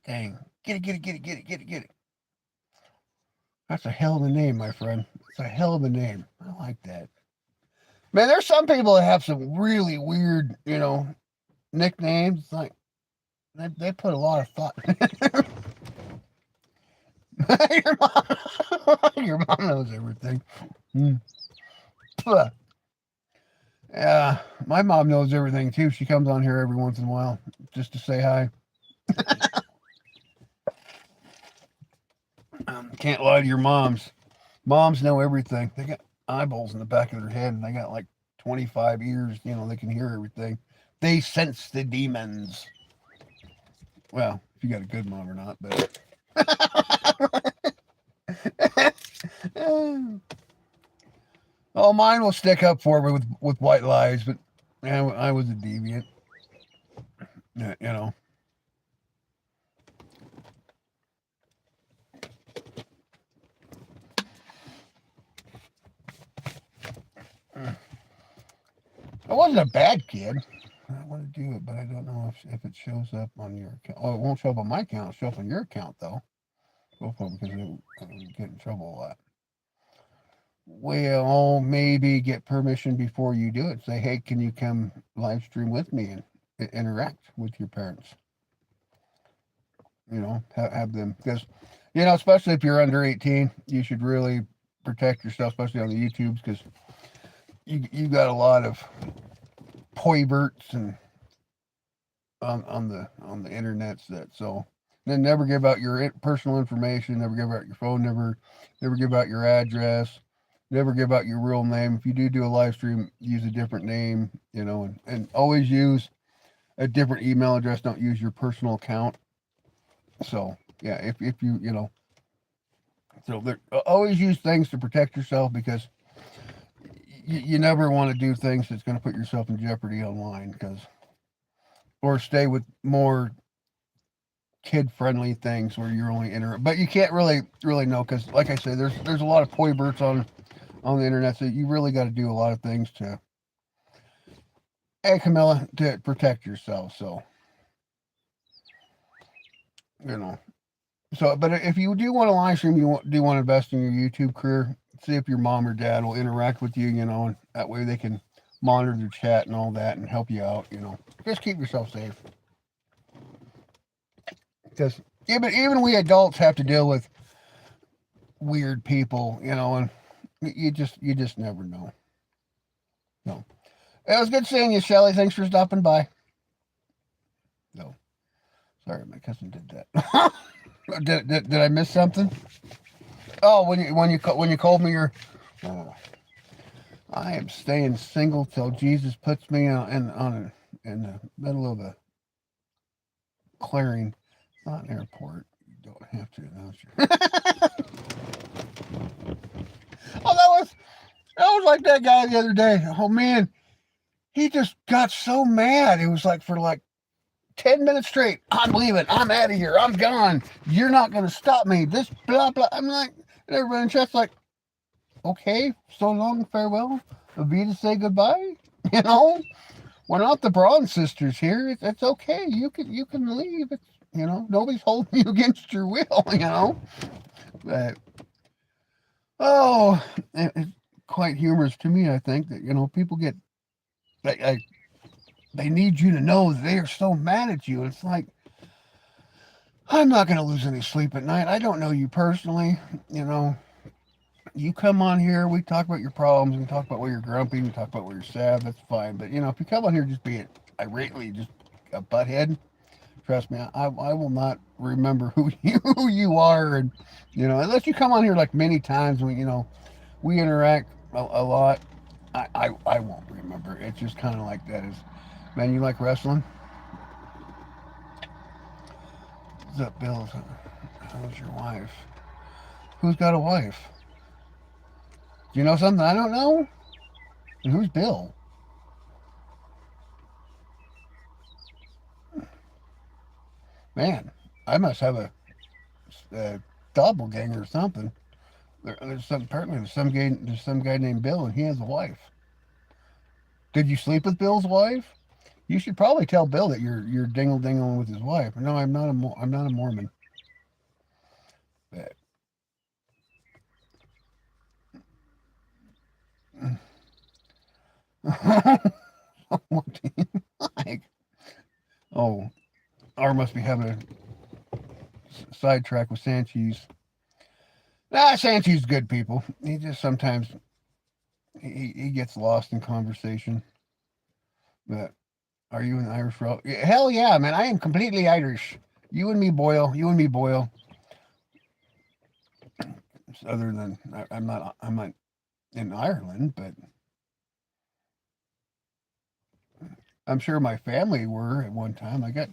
thing. Get it. That's a hell of a name, my friend. It's a hell of a name. I like that. Man, there's some people that have some really weird, nicknames. It's like they put a lot of thought. your mom, your mom knows everything. Mm. Yeah, my mom knows everything too. She comes on here every once in a while just to say hi. Can't lie to your moms. Moms know everything. They got eyeballs in the back of their head, and they got like 25 ears. You know, they can hear everything. They sense the demons. Well, if you got a good mom or not, but. Oh, mine will stick up for me with white lies, but I was a deviant. You know. I wasn't a bad kid. I want to do it, but I don't know if it shows up on your account. Oh, it won't show up on my account. It'll show up on your account, though. Both of them, because it get in trouble a lot. Well, maybe get permission before you do it. Say, hey, can you come live stream with me and interact with your parents? You know, have them, because, you know, especially if you're under 18, you should really protect yourself, especially on the YouTubes, because you got a lot of poiverts and on the internets that so then never give out your personal information, never give out your phone number, never give out your address, never give out your real name. If you do a live stream, use a different name, you know, and always use a different email address. Don't use your personal account. So yeah, if you know, so there, always use things to protect yourself, because you never want to do things that's going to put yourself in jeopardy online, because or stay with more kid friendly things where you're only but you can't really know, because like I say, there's a lot of poiberts on the internet, so you really got to do a lot of things to, hey Camilla, to protect yourself. So you know, so but if you do want to live stream, do want to invest in your YouTube career, see if your mom or dad will interact with you, you know, and that way they can monitor the chat and all that and help you out, you know. Just keep yourself safe, because even we adults have to deal with weird people, you know, and you just never know. No, it was good seeing you, Shelly. Thanks for stopping by. No, sorry, my cousin did that. did I miss something? Oh, when you called me your, oh, I am staying single till Jesus puts me in the middle of a clearing, not an airport. You don't have to announce your. Oh, that was like that guy the other day. Oh man, he just got so mad. It was like for like 10 minutes straight. I'm leaving. I'm out of here. I'm gone. You're not going to stop me. This blah, blah. I'm like, and everybody in chat's like, okay, so long, farewell. Avita, say goodbye. You know, we're not the Braun sisters here. It's okay. You can leave. It's, you know, nobody's holding you against your will, you know. But, oh, it's quite humorous to me, I think, that, you know, people get, like, they need you to know they are so mad at you. It's like, I'm not going to lose any sleep at night. I don't know you personally. You know, you come on here, we talk about your problems, we talk about where you're grumpy, we talk about where you're sad. That's fine. But, you know, if you come on here just being irately, just a butthead, trust me, I will not remember who you are. And, you know, unless you come on here like many times when, you know, we interact a lot, I won't remember. It's just kind of like that. Is, man, you like wrestling? What's up, Bill? How's your wife? Who's got a wife? Do you know something I don't know? And who's Bill? Man, I must have a doppelganger or something. Apparently there's some guy named Bill, and he has a wife. Did you sleep with Bill's wife? You should probably tell Bill that you're dingle dingling with his wife. No, I'm not a Mormon. But, what do you like? Oh, R must be having a sidetrack with Sanchez. Nah, Sanchez good people. He just sometimes he gets lost in conversation. But are you an Irish route? Yeah, hell yeah, man! I am completely Irish. You and me, Boyle. You and me, Boyle. Other than I'm not. I'm not in Ireland, but I'm sure my family were at one time. I got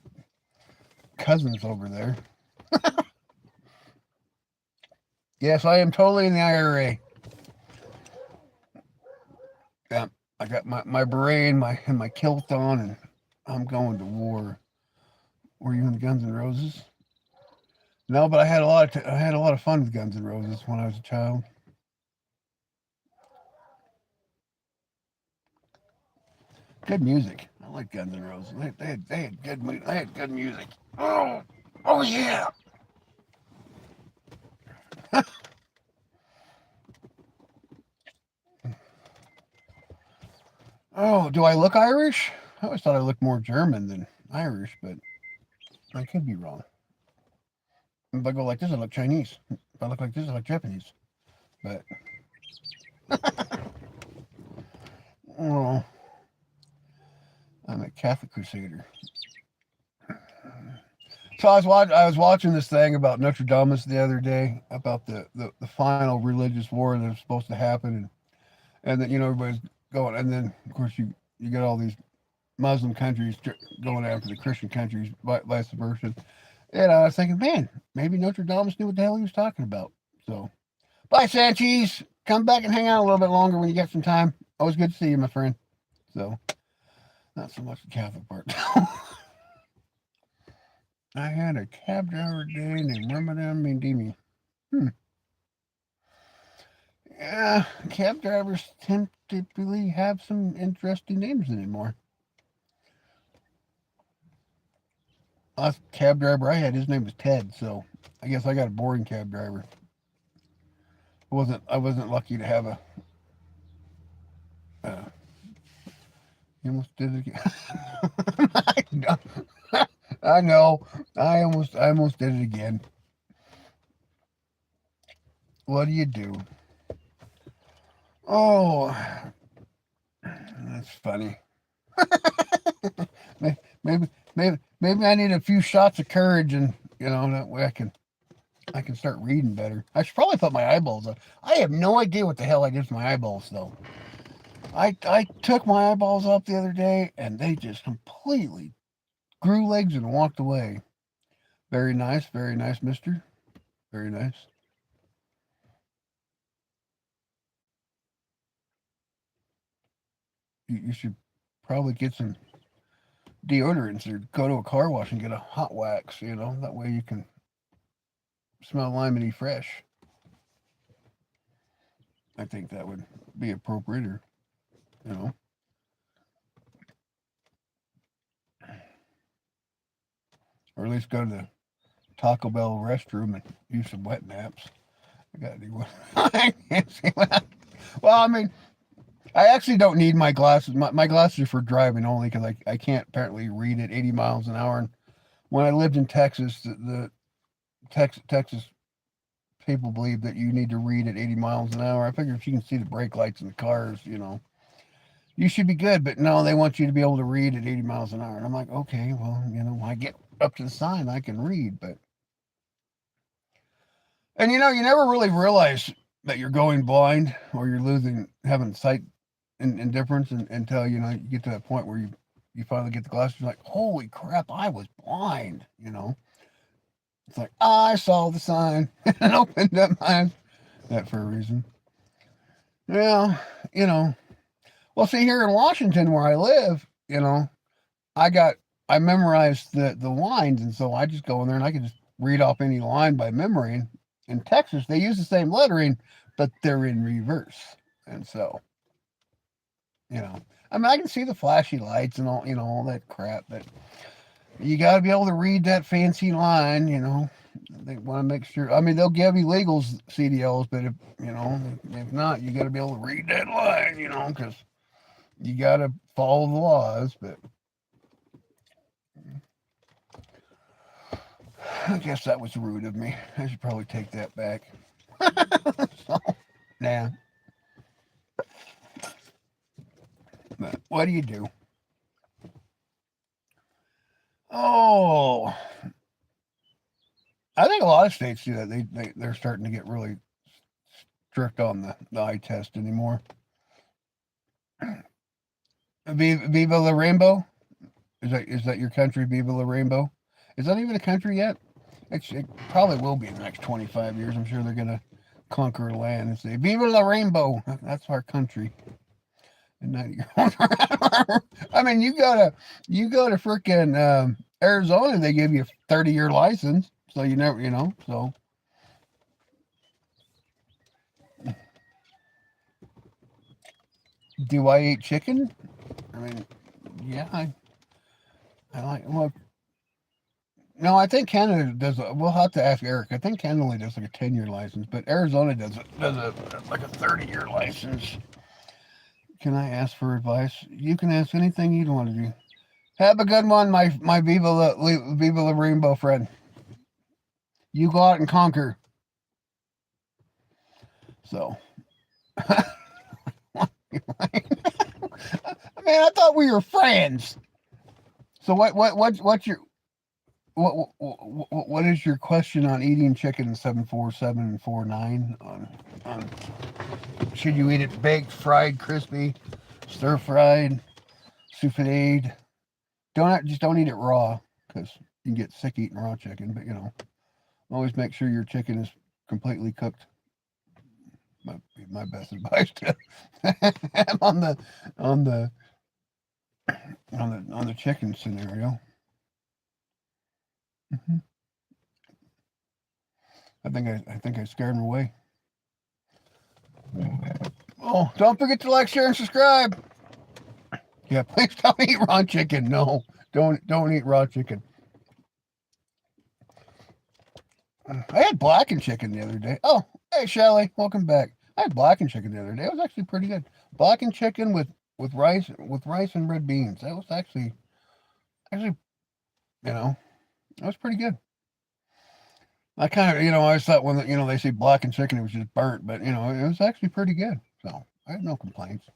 cousins over there. Yes, I am totally in the IRA. Yeah, I got my beret and my kilt on, and I'm going to war. Were you in Guns N' Roses? No, but I had a lot of fun with Guns N' Roses when I was a child. Good music. I like Guns N' Roses. They had good they had good music. Oh, oh yeah. Oh, do I look Irish? I always thought I looked more German than Irish, but I could be wrong. If I go like this, I look Chinese. If I look like this, I look Japanese. But oh, I'm a Catholic crusader. So I was watching this thing about Notre Dame the other day about the final religious war that was supposed to happen, and that everybody's going, and then of course you got all these Muslim countries going after the Christian countries, vice versa. And I was thinking, man, maybe Notre Dame knew what the hell he was talking about. So, bye, Sanchez. Come back and hang out a little bit longer when you get some time. Always good to see you, my friend. So, not so much the Catholic part. I had a cab driver today named Ramadan Mindimi. Hmm. Yeah, cab drivers tend to really have some interesting names anymore. Last cab driver I had, his name was Ted, so I guess I got a boring cab driver. I wasn't lucky to have a. Uh, you almost did it again. I know. I know. I almost did it again. What do you do? Oh, that's funny. Maybe maybe I need a few shots of courage, and that way I can start reading better. I should probably put my eyeballs on. I have no idea what the hell I did with my eyeballs though. I took my eyeballs up the other day, and they just completely grew legs and walked away. Very nice, Mister. Very nice. You should probably get some deodorants or go to a car wash and get a hot wax. That way you can smell lemony fresh. I think that would be appropriate, you know, or at least go to the Taco Bell restroom and use some wet naps. I gotta do one. I can't see what. Well, I mean, I actually don't need my glasses. My glasses are for driving only because I can't apparently read at 80 miles an hour. And when I lived in Texas, the Texas people believe that you need to read at 80 miles an hour. I figure if you can see the brake lights in the cars, you should be good. But no, they want you to be able to read at 80 miles an hour. And I'm like, okay, well, when I get up to the sign, I can read. But, and you never really realize that you're going blind or you're having sight indifference until, you get to that point where you finally get the glasses. You're like, holy crap, I was blind. It's like, I saw the sign and opened up my eyes. That for a reason. Well, you know, well, see, here in Washington where I live, I got, I memorized the lines. And so I just go in there and I can just read off any line by memory. And in Texas, they use the same lettering, but they're in reverse. And so, you know, I mean, I can see the flashy lights and all that crap, but you got to be able to read that fancy line. They want to make sure. I mean, they'll give you legal CDLs, but if not, you got to be able to read that line. Because you got to follow the laws. But I guess that was rude of me. I should probably take that back. So, nah. But what do you do? Oh, I think a lot of states do that. They're starting to get really strict on the eye test anymore. Viva la Rainbow? Is that your country, Viva la Rainbow? Is that even a country yet? It probably will be in the next 25 years. I'm sure they're gonna conquer land and say Viva la Rainbow. That's our country. And now you're I mean, you go to freaking Arizona, they give you a 30-year license, so you never, so do I eat chicken? I mean, yeah, I like. Well, no, I think Canada does. We'll have to ask Eric. I think Canada only does like a 10-year license, but Arizona does a like a 30-year license. Can I ask for advice? You can ask anything you'd want to do. Have a good one, my Viva la Rainbow friend. You go out and conquer. So, man, I thought we were friends. So what's your what is your question on eating chicken 74749 on should you eat it baked, fried, crispy, stir fried, souffled? Don't eat it raw because you can get sick eating raw chicken. But always make sure your chicken is completely cooked. My best advice to on the on the on the chicken scenario. Hmm. I think I scared him away. Oh, don't forget to like, share, and subscribe. Yeah, please don't eat raw chicken. No, don't eat raw chicken. I had blackened chicken the other day. Oh, hey Shelly, welcome back. I had blackened chicken the other day. It was actually pretty good. Blackened chicken with rice and red beans. That was actually that was pretty good. I kind of I always thought when they say blackened chicken it was just burnt, but it was actually pretty good. So I have no complaints.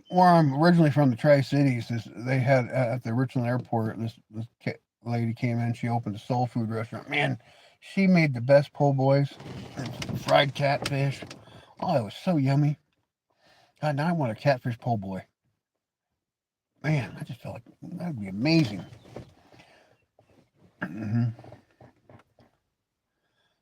Where I'm originally from, the Tri Cities, they had at the Richland Airport. This lady came in. She opened a soul food restaurant. Man, she made the best po' boys, and fried catfish. Oh, it was so yummy. God, now I want a catfish po' boy. Man, I just felt like that would be amazing. Hmm.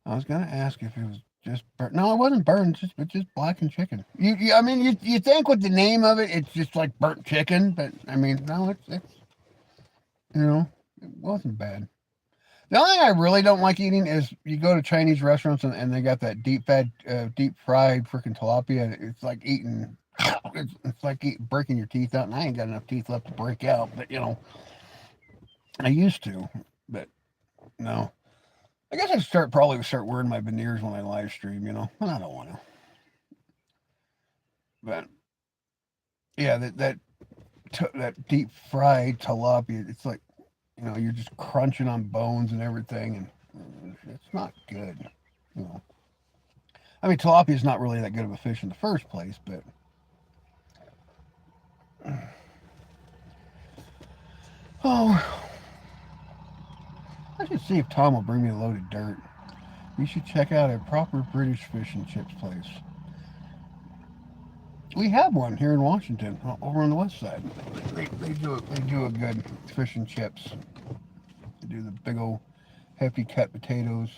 I was gonna ask if it was just burnt. No, it wasn't burnt. Just blackened chicken. I mean, you think with the name of it, it's just like burnt chicken, but I mean, no, it's it wasn't bad. The only thing I really don't like eating is you go to Chinese restaurants and they got that deep fried freaking tilapia. It's like eating, it's like breaking your teeth out, and I ain't got enough teeth left to break out. But I used to, but no. I guess probably start wearing my veneers when I live stream. Well, I don't want to, but yeah, that deep fried tilapia. It's like you're just crunching on bones and everything, and it's not good. You know, I mean, tilapia is not really that good of a fish in the first place, but oh, I should see if Tom will bring me a load of dirt. You should check out a proper British fish and chips place. We have one here in Washington, over on the west side. They do a good fish and chips. They do the big old hefty cut potatoes.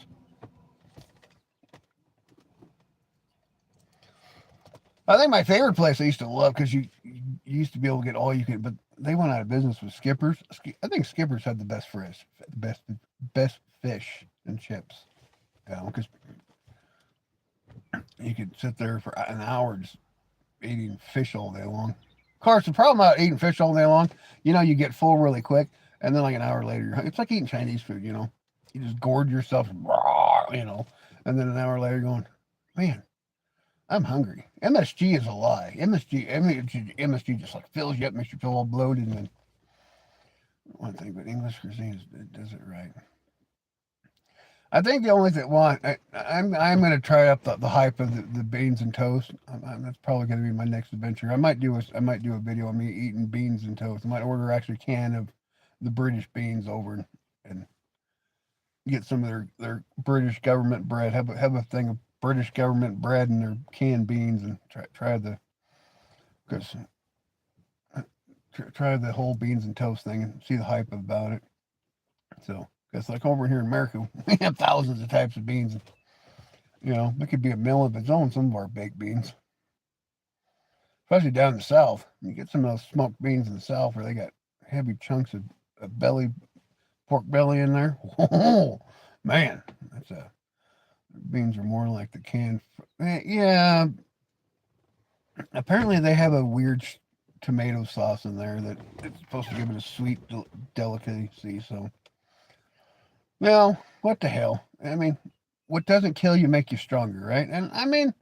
I think my favorite place I used to love because you used to be able to get all you could, but they went out of business with Skippers. I think Skippers had the best fish, best fish and chips. Because you could sit there for an hour just eating fish all day long. Of course, the problem about eating fish all day long, you get full really quick, and then like an hour later, it's like eating Chinese food. You just gorge yourself, and then an hour later, you're going, man, I'm hungry. MSG is a lie. MSG just like fills you up, makes you feel all bloated, and then one thing, but English cuisine does it right. I think the only thing, well, I'm going to try up the hype of the beans and toast. That's probably going to be my next adventure. I might do a video of me eating beans and toast. I might order actually a can of the British beans over and get some of their British government bread. Have a thing of British government bread and their canned beans and try the because try the whole beans and toast thing and see the hype about it. So, because like over here in America, we have thousands of types of beans. It could be a mill of its own. Some of our baked beans, especially down in the South, you get some of those smoked beans in the South where they got heavy chunks of pork belly in there. Oh man, that's a beans are more like the canned. Yeah, apparently they have a weird tomato sauce in there that it's supposed to give it a sweet delicacy. So, well, what the hell? I mean, what doesn't kill you make you stronger, right? And I mean,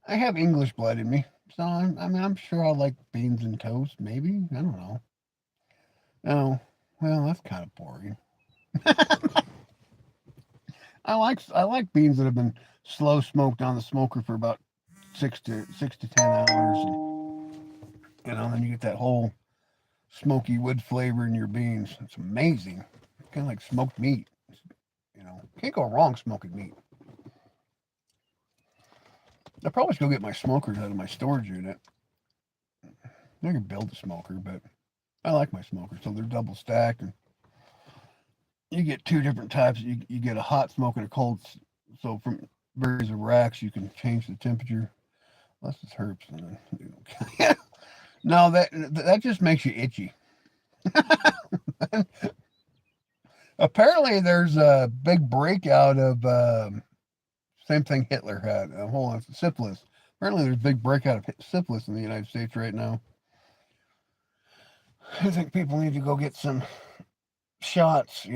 I have English blood in me, so I'm sure I'll like beans and toast. Maybe I don't know. Oh, well, that's kind of boring. I like beans that have been slow smoked on the smoker for about 6 to 10 hours, and you get that whole smoky wood flavor in your beans. It's amazing. Kind of like smoked meat. Can't go wrong smoking meat. I probably should go get my smokers out of my storage unit. I can build a smoker, but I like my smokers, so they're double stacked, and you get two different types. You get a hot smoke and a cold. So from various racks, you can change the temperature. Unless it's herbs, no, that just makes you itchy. Apparently, there's a big breakout of same thing Hitler had. Hold on, syphilis. Apparently, there's a big breakout of syphilis in the United States right now. I think people need to go get some shots,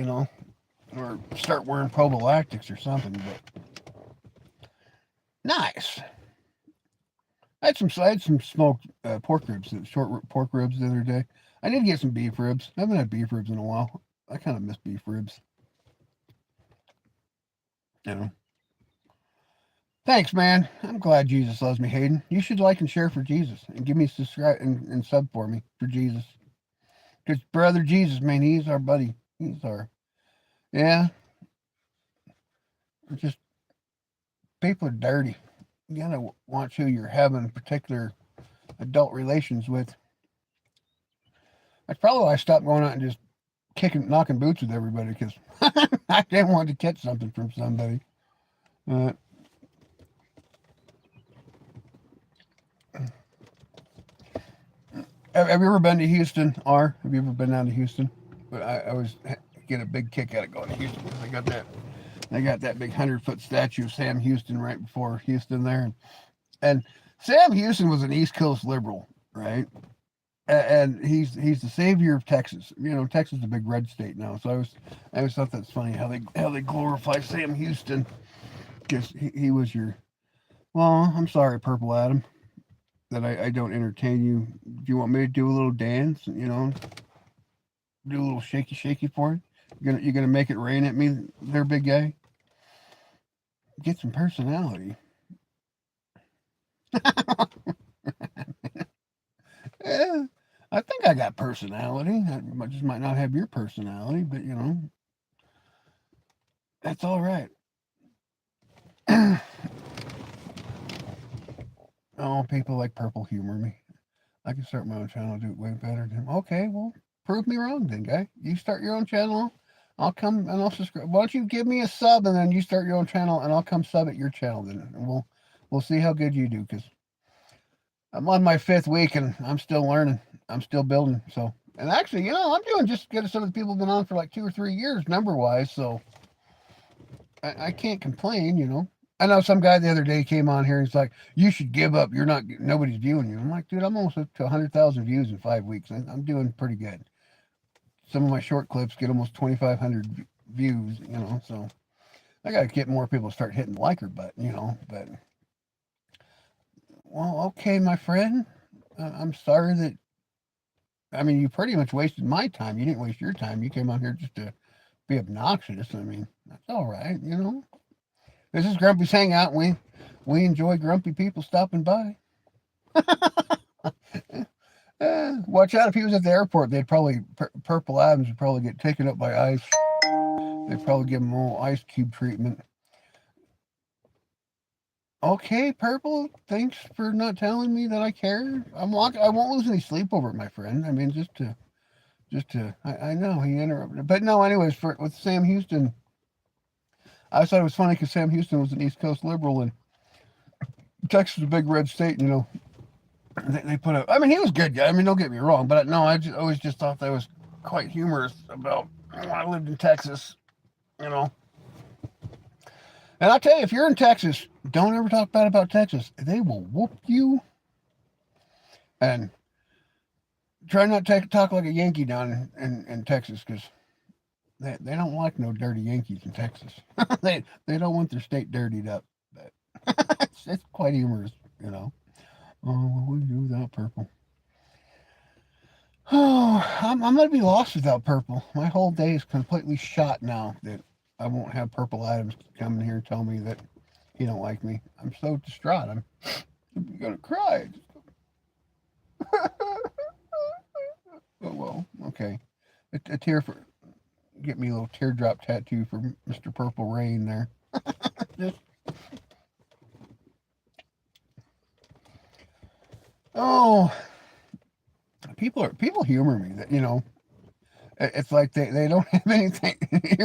or start wearing prophylactics or something. But nice. I had some smoked pork ribs, short pork ribs the other day. I need to get some beef ribs. I haven't had beef ribs in a while. I kind of miss beef ribs. You know. Thanks, man. I'm glad Jesus loves me, Hayden. You should like and share for Jesus, and give me subscribe and sub for me for Jesus. Because brother Jesus, man, he's our buddy. He's our yeah. Just people are dirty. You gotta watch who you're having particular adult relations with. That's probably why I stopped going out and just knocking boots with everybody because I didn't want to catch something from somebody. Uh, have you ever been to Houston? Have you ever been down to Houston? But I always get a big kick out of going to Houston because they got that big 100-foot statue of Sam Houston right before Houston there, and Sam Houston was an East Coast liberal, right? And he's the savior of Texas. Texas is a big red state now, so I always thought that's funny how they glorify Sam Houston because he was your. Well, I'm sorry, Purple Adam, that I don't entertain you. Do you want me to do a little dance? Do a little shaky shaky for it. You're gonna make it rain at me, there, big guy. Get some personality. Yeah, I think I got personality. I just might not have your personality, but that's all right. Oh, people like purple humor me. I can start my own channel and do it way better than him. Okay, well, prove me wrong then, guy. You start your own channel. I'll come and I'll subscribe. Why don't you give me a sub and then you start your own channel and I'll come sub at your channel then. And we'll see how good you do because I'm on my 5th week and I'm still learning. I'm still building. So, and actually, I'm doing just as good as some of the people who've been on for like 2 or 3 years number wise. So I can't complain. I know some guy the other day came on here and he's like, "You should give up. Nobody's viewing you." I'm like, dude, I'm almost up to 100,000 views in 5 weeks. I'm doing pretty good. Some of my short clips get almost 2,500 views. So I got to get more people to start hitting the liker button. But well, okay, my friend. I'm sorry that I mean, you pretty much wasted my time. You didn't waste your time. You came on here just to be obnoxious. I mean, that's all right, you know. This is Grumpy's Hangout. We enjoy grumpy people stopping by. Watch out if he was at the airport. They'd probably Purple Adams would probably get taken up by ice. They'd probably give him a little ice cube treatment. Okay, Purple. Thanks for not telling me that I care. I won't lose any sleep over it, my friend. I mean, I know he interrupted, but no. Anyways, with Sam Houston, I thought it was funny because Sam Houston was an East Coast liberal and Texas is a big red state. And, you know, they put a. I mean, he was a good guy. I mean, don't get me wrong, but no, always just thought that was quite humorous about when I lived in Texas. You know, and I tell you, if you're in Texas, don't ever talk bad about Texas. They will whoop you. And try not to talk like a Yankee down in Texas because they don't like no dirty Yankees in Texas. they don't want their state dirtied up. But it's quite humorous, you know. Oh, what would we do without Purple? Oh, I'm gonna be lost without Purple. My whole day is completely shot now that I won't have Purple Adams come in here and tell me that he don't like me. I'm so distraught. I'm gonna cry. Oh well, okay. A tear for get me a little teardrop tattoo for Mr. Purple Rain there. Just oh, people humor me that you know. It's like they don't have anything. He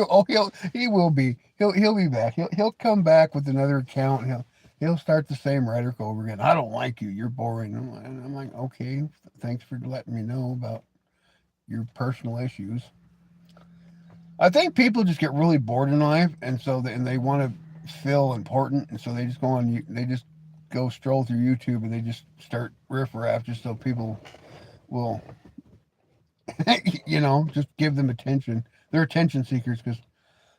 will be he'll be back. He'll come back with another account. And he'll start the same rhetoric over again. I don't like you. You're boring. And I'm like, okay, thanks for letting me know about your personal issues. I think people just get really bored in life, and so they want to feel important, and so they just go on. They just go stroll through YouTube, and they just start riffraff just so people will, you know, just give them attention. They're attention seekers because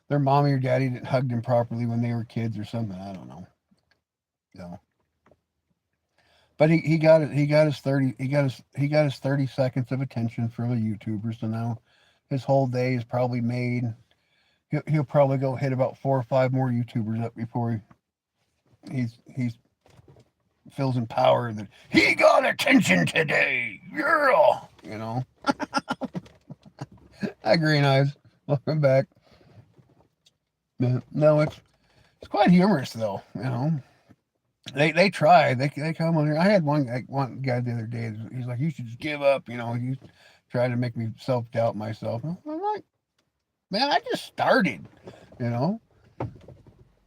their mommy or daddy didn't hug them properly when they were kids or something. I don't know. So, but he got it. He got his 30 seconds of attention for the YouTubers. So now his whole day is probably made. He'll probably go hit about 4 or 5 more YouTubers up before he's feels empowered that he got attention today. Yeah, you know. Hi, Green Eyes. Welcome back. No, it's quite humorous though. You know, they try. They come on here. I had one guy the other day. He's like, you should just give up. You know, he's trying to make me self doubt myself. I'm like, man, I just started. You know.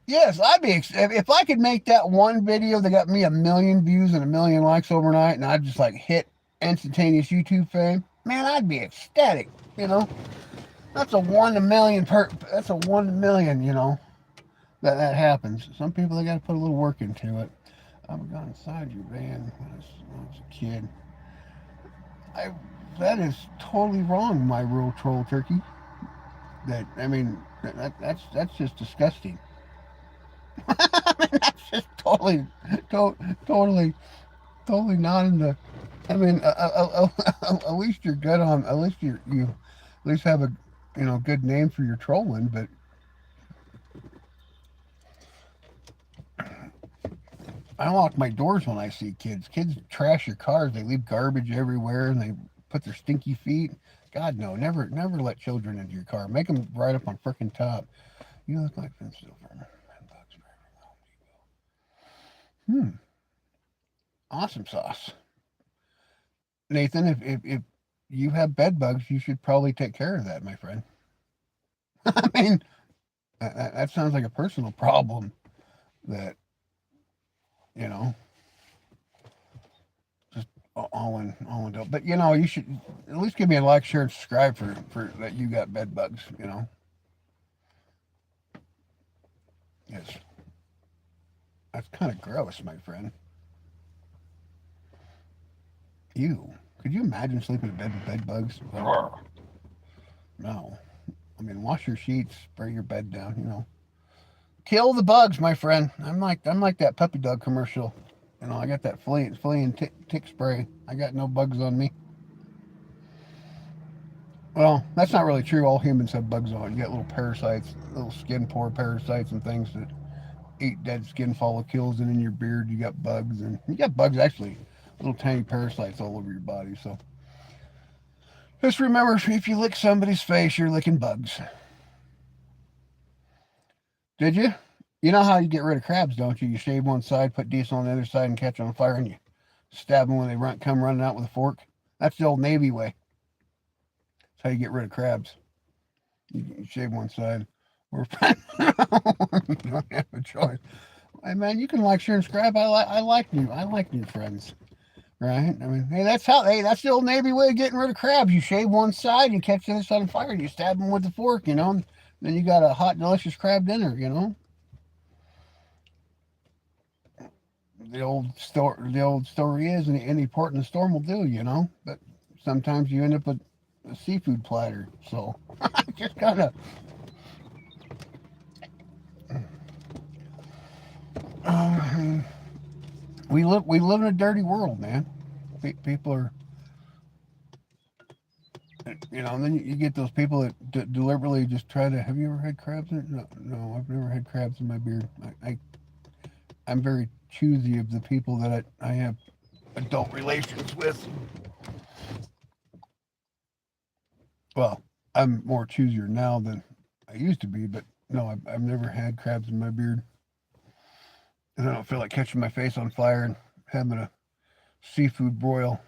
Yes, I'd be if I could make that one video that got me 1 million views and 1 million likes overnight, and I just like hit instantaneous YouTube fame. Man, I'd be ecstatic. You know, that's a 1 in 1 million. That's a 1 in 1 million. You know, that happens. Some people they got to put a little work into it. I got inside your van when I was a kid. That is totally wrong, my rural troll turkey. I mean, that's just disgusting. I mean, that's just totally not in the. I mean, at least you're good on. At least you at least have a good name for your trolling. But I lock my doors when I see kids. Kids trash your cars. They leave garbage everywhere, and they put their stinky feet. God no, never let children into your car. Make them right up on frickin' top. You look like Vince Silver. Awesome sauce. Nathan, if you have bed bugs, you should probably take care of that, my friend. I mean, that sounds like a personal problem that, you know, just all in. But, you know, you should at least give me a like, share, and subscribe for that you got bed bugs, you know. Yes. That's kind of gross, my friend. Ew. Could you imagine sleeping in bed with bed bugs? No. I mean, wash your sheets, spray your bed down, you know. Kill the bugs, my friend. I'm like that puppy dog commercial. You know, I got that flea and tick spray. I got no bugs on me. Well, that's not really true. All humans have bugs on. You got little parasites, little skin pore parasites and things that eat dead skin follicles, and in your beard you got bugs, and you got bugs actually, little tiny parasites all over your body. So just remember, if you lick somebody's face, you're licking bugs. Did you? You know how you get rid of crabs, don't you? You shave one side, put diesel on the other side, and catch on fire, and you stab them when they come running out with a fork. That's the old Navy way. That's how you get rid of crabs. You shave one side. Or you don't have a choice. Hey man, you can like, share, and subscribe. I like new friends. Right? I mean, hey, that's the old Navy way of getting rid of crabs. You shave one side, you catch the other side on fire, and you stab them with the fork, and then you got a hot, delicious crab dinner. The old story is, any port in the storm will do. But sometimes you end up with a seafood platter. So I just gotta. Uh, we live in a dirty world, man. People are, and then you get those people that deliberately just try to. Have you ever had crabs? No, no, I've never had crabs in my beard. I'm very choosy of the people that I have adult relations with. Well, I'm more choosier now than I used to be, but no, I've never had crabs in my beard, and I don't feel like catching my face on fire and having a seafood broil.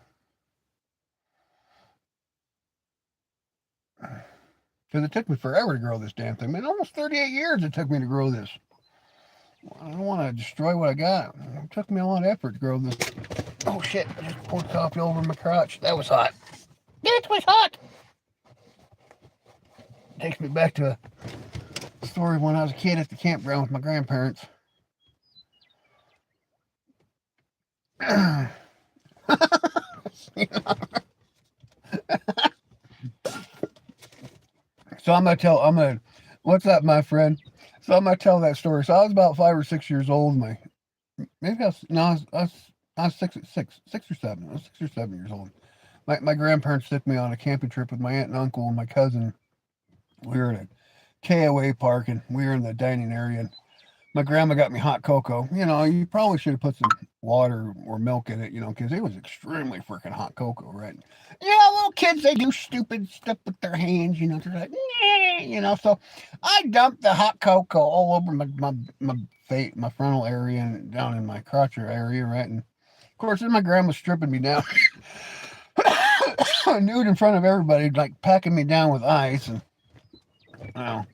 Because it took me forever to grow this damn thing. Man, almost 38 years it took me to grow this. I don't want to destroy what I got. It took me a lot of effort to grow this. Oh shit, I just poured coffee over my crotch. That was hot. It was hot. Takes me back to a story when I was a kid at the campground with my grandparents. So what's up, my friend? So I'm gonna tell that story. So I was about 5 or 6 years old. Maybe I was, no, I was six or seven. I was 6 or 7 years old. My grandparents took me on a camping trip with my aunt and uncle and my cousin. We were at a KOA park, and we were in the dining area. And my grandma got me hot cocoa. You probably should have put some water or milk in it, because it was extremely freaking hot cocoa, right? Little kids, they do stupid stuff with their hands, they're like, so I dumped the hot cocoa all over my face, my frontal area, and down in my crotcher area, right? And of course, then my grandma stripping me down nude in front of everybody, like packing me down with ice. And, well,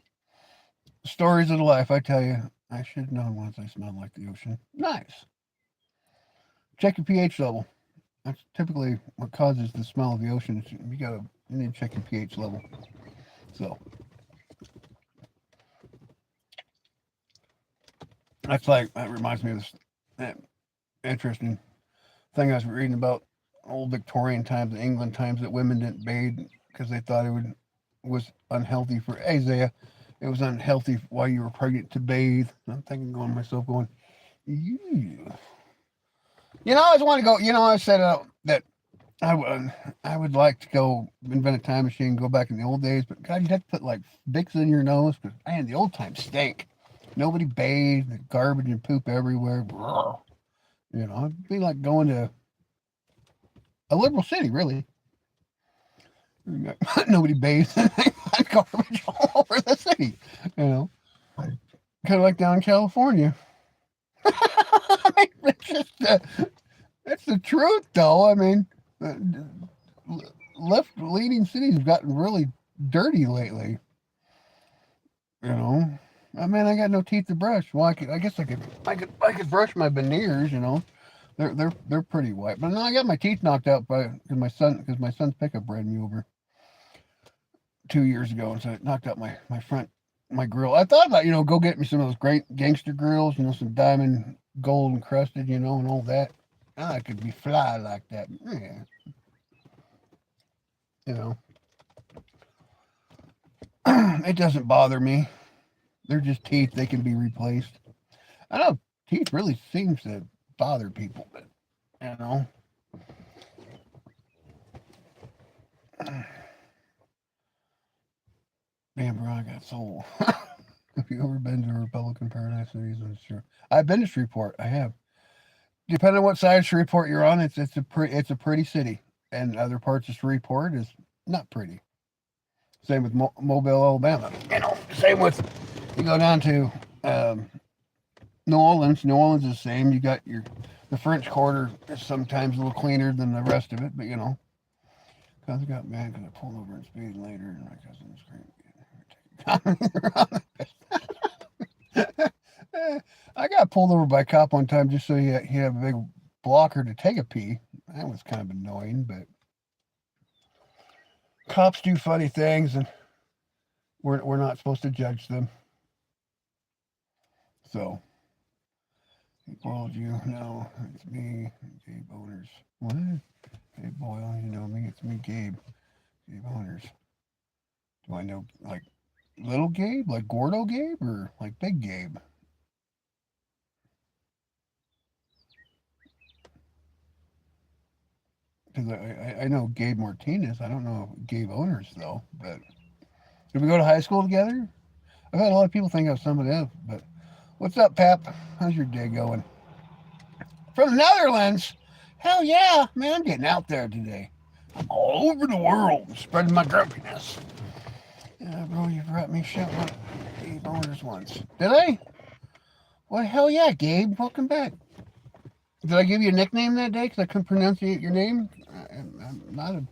stories of the life, I tell you. I should have known once I smelled like the ocean. Nice. Check your pH level. That's typically what causes the smell of the ocean. You need to check your pH level. So that reminds me of this that interesting thing I was reading about old Victorian times, England times, that women didn't bathe because they thought was unhealthy for Isaiah. It was unhealthy while you were pregnant to bathe. I'm thinking, going to myself, going, you. I just want to go. I said that I would like to go invent a time machine, go back in the old days, but God, you'd have to put like Vicks in your nose because man, the old times stink. Nobody bathed, garbage and poop everywhere. It'd be like going to a liberal city, really. Nobody bathes, garbage all over the city. You know, kind of like down in California. I mean, it's the truth, though. I mean, uh, left leading cities have gotten really dirty lately. You know, I mean, I got no teeth to brush. Well, I guess I could brush my veneers. They're pretty white. But no, I got my teeth knocked out because my son's pickup ran me over 2 years ago, and so it knocked out my grill. I thought about go get me some of those great gangster grills, some diamond gold encrusted, and all that. I could be fly like that. Yeah, you know, it doesn't bother me. They're just teeth; they can be replaced. I know teeth really seems to bother people, but you know, Damn, bro, I got soul. Have you ever been to Republican Paradise Cities? I'm sure. I've been to Shreveport. I have. Depending on what side of Shreveport you're on, it's a pretty city, and other parts of Shreveport is not pretty. Same with Mobile, Alabama. Same with you go down to um, New Orleans. New Orleans is the same. You got the French Quarter is sometimes a little cleaner than the rest of it, but cause I got mad because I pulled over and speeded later, and my cousin screamed. I got pulled over by a cop one time just so he'd have a big blocker to take a pee. That was kind of annoying, but cops do funny things, and we're not supposed to judge them. So, he called you. No, it's me, Gabe Owners. What? Hey, Boyle, you know me. It's me, Gabe. Gabe Owners. Do I know, like, little Gabe? Like Gordo Gabe? Or, like, big Gabe? Because I know Gabe Martinez. I don't know Gabe Owners, though. But did we go to high school together? I've had a lot of people think I was somebody else. But what's up, Pap? How's your day going? From the Netherlands? Hell yeah, man. I'm getting out there today. I'm all over the world spreading my grumpiness. Yeah, bro, you've brought me shit with Gabe Owners once. Did I? Well, hell yeah, Gabe. Welcome back. Did I give you a nickname that day because I couldn't pronounce your name? I'm not a.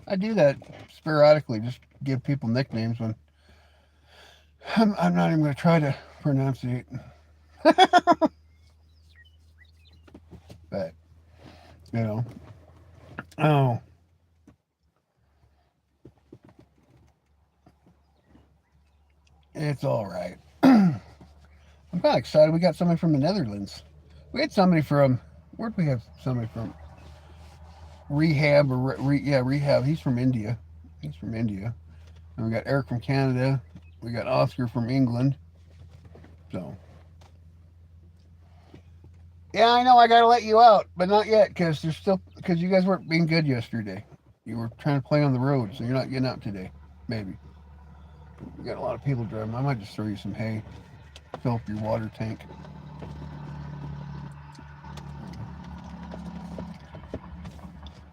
I do that sporadically, just give people nicknames when I'm not even going to try to pronunciate. But, you know. Oh, it's all right. I'm kind of excited. We got somebody from the Netherlands. We had somebody from. Where'd we have somebody from? Rehab or yeah, Rehab. He's from India. He's from India. And we got Eric from Canada. We got Oscar from England. So yeah, I know I gotta let you out, but not yet because you guys weren't being good yesterday. You were trying to play on the road, so you're not getting out today. Maybe. We got a lot of people driving. I might just throw you some hay, fill up your water tank.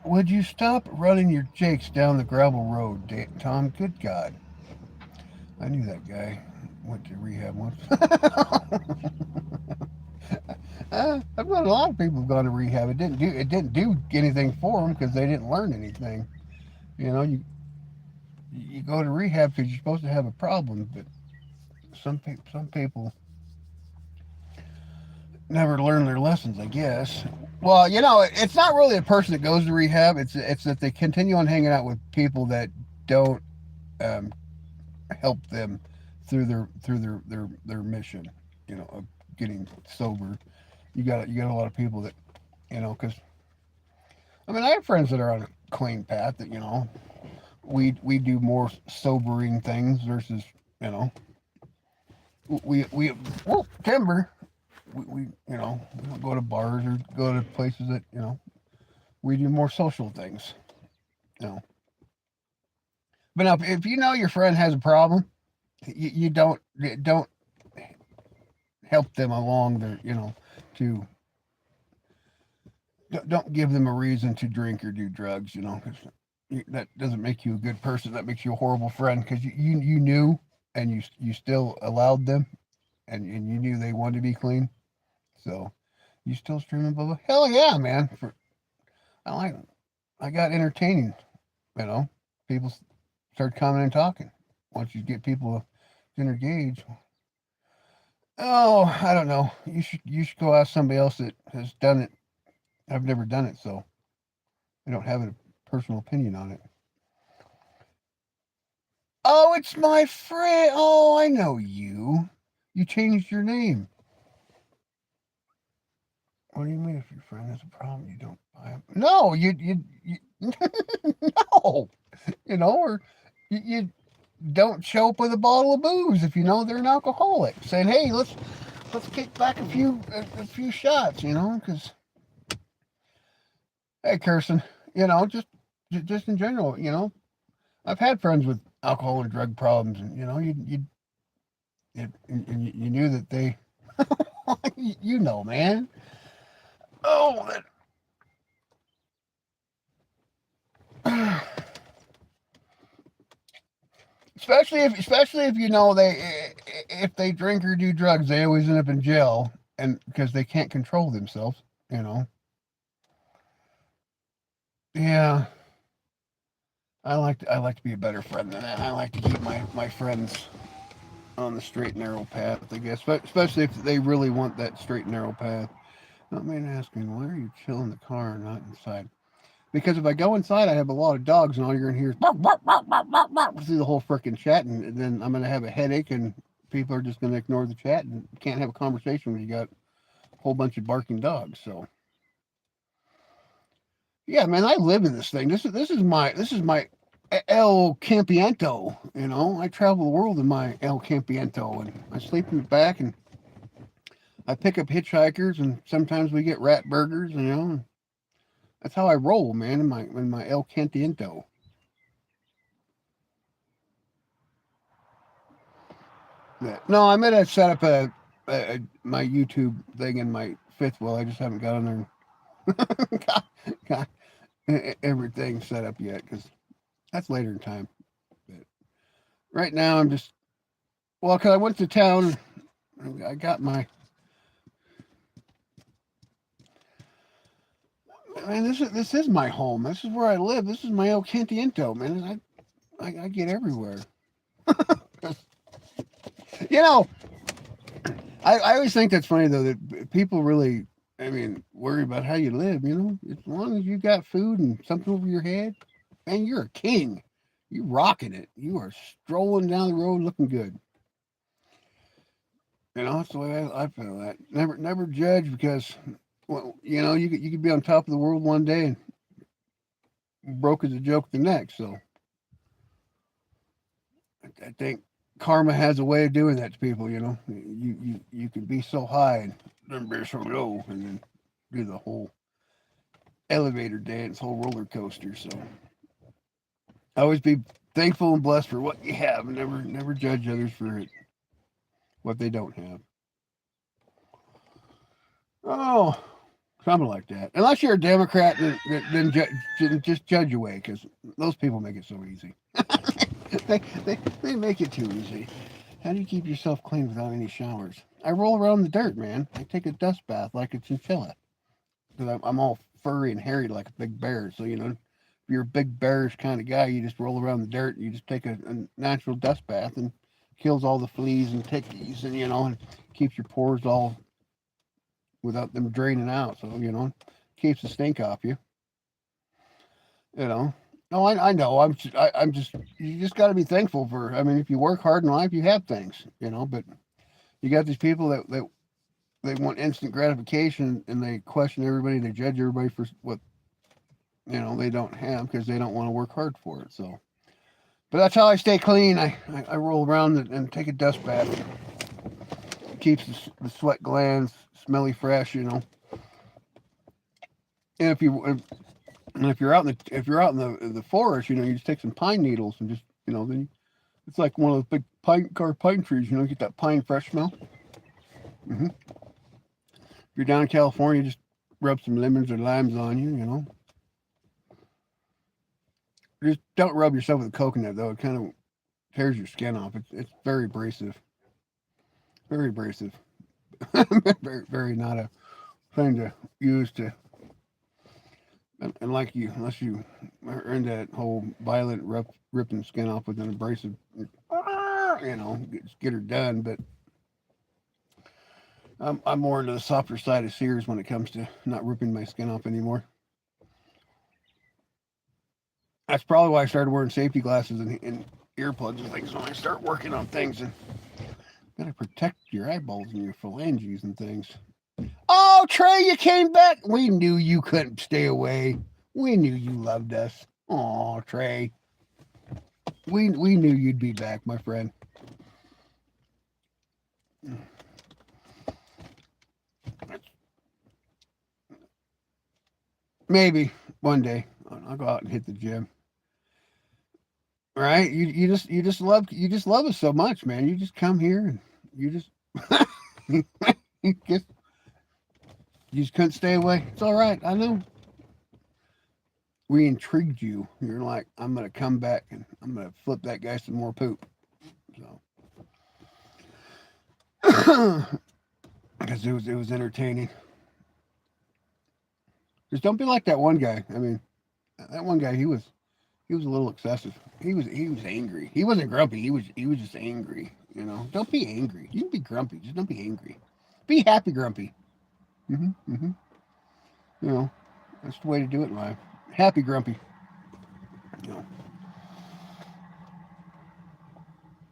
Would you stop running your jakes down the gravel road, Tom? Good God. I knew that guy went to rehab once. I've known a lot of people have gone to rehab. It didn't do anything for them because they didn't learn anything. You go to rehab because you're supposed to have a problem, but some people never learn their lessons, I guess. Well, it's not really a person that goes to rehab. It's that they continue on hanging out with people that don't um, help them through their mission. Of getting sober. You got a lot of people that because I mean I have friends that are on a clean path that we do more sobering things versus we timber we don't go to bars or go to places that we do more social things you know but now if you know your friend has a problem you don't help them along their to don't give them a reason to drink or do drugs because that doesn't make you a good person. That makes you a horrible friend because you knew and you still allowed them and you knew they wanted to be clean. So you still streaming, blah blah. Hell yeah, man! I like I got entertaining. People start coming and talking. Once you get people to engage, oh, I don't know. You should go ask somebody else that has done it. I've never done it, so I don't have a personal opinion on it. Oh, it's my friend. Oh, I know you. You changed your name. What do you mean if your friend has a problem, you don't buy him? No, you no, or you don't show up with a bottle of booze if you know they're an alcoholic. Saying, hey, let's kick back a few shots, because hey, Kirsten, just in general, I've had friends with alcohol and drug problems, and you knew that they, man. Oh, that, especially if if they drink or do drugs, they always end up in jail, and because they can't control themselves, you know. Yeah, I like to be a better friend than that. I like to keep my friends on the straight and narrow path, I guess. But especially if they really want that straight and narrow path. Not me asking, why are you chilling in the car and not inside? Because if I go inside, I have a lot of dogs, and all you're gonna hear is bark, bark, bark, bark, bark, bark, through the whole freaking chat, and then I'm gonna have a headache, and people are just gonna ignore the chat and can't have a conversation when you got a whole bunch of barking dogs. So yeah, man, I live in this thing. This is my El Campiento. You know, I travel the world in my El Campiento, and I sleep in the back, and I pick up hitchhikers, and sometimes we get rat burgers. You know, and that's how I roll, man. In my El Campiento. Yeah. No, I'm gonna set up my YouTube thing in my fifth wheel. I just haven't got on there and got everything set up yet because that's later in time. But right now, I'm just because I went to town. I got my. Man, this is my home. This is where I live. This is my El Cantiento, man. I get everywhere. You know, I always think that's funny though that people really, I mean, worry about how you live. You know, as long as you got food and something over your head, man, you're a king. You rocking it. You are strolling down the road looking good. You know, that's the way I feel. That never judge because, well, you could be on top of the world one day and broke as a joke the next. So I think karma has a way of doing that to people. You know, you can be so high and then be so low, and then do the whole elevator dance, whole roller coaster. So always be thankful and blessed for what you have, and never judge others for what they don't have. Oh, something like that. Unless you're a Democrat, then just judge away because those people make it so easy. They make it too easy. How do you keep yourself clean without any showers? I roll around in the dirt, man. I take a dust bath like a chinchilla because I'm all furry and hairy like a big bear. So if you're a big bearish kind of guy, you just roll around the dirt. And you just take a natural dust bath and kills all the fleas and tickies, and keeps your pores all without them draining out. So keeps the stink off you. You know. No, I know. I'm just. You just got to be thankful for. I mean, if you work hard in life, you have things. But you got these people that they want instant gratification and they question everybody. They judge everybody for what they don't have because they don't want to work hard for it. So, but that's how I stay clean. I roll around and take a dust bath. It keeps the sweat glands smelly fresh. And if you're out in the forest, you just take some pine needles and just then it's like one of those big pine trees. You get that pine fresh smell. If you're down in California, just rub some lemons or limes on you. Just don't rub yourself with a coconut though. It kind of tears your skin off. It's very abrasive. Very abrasive. Very very not a thing to use to. And like unless you are into that whole violent ripping skin off with an abrasive, get her done. But I'm more into the softer side of Sears when it comes to not ripping my skin off anymore. That's probably why I started wearing safety glasses and earplugs and things when I start working on things and gotta protect your eyeballs and your phalanges and things. Oh, Trey, you came back. We knew you couldn't stay away. We knew you loved us. Oh, Trey. We knew you'd be back, my friend. Maybe one day I'll go out and hit the gym. right? You just love us so much, man. You just come here and you just you just you just couldn't stay away. It's all right. I know. We intrigued you. You're like, I'm gonna come back and I'm gonna flip that guy some more poop. So because it was entertaining. Just don't be like that one guy. I mean, that one guy he was a little excessive. He was angry. He wasn't grumpy. He was just angry. You know, don't be angry. You can be grumpy. Just don't be angry. Be happy grumpy. Mm-hmm. You know, that's the way to do it in life. Happy grumpy. You know.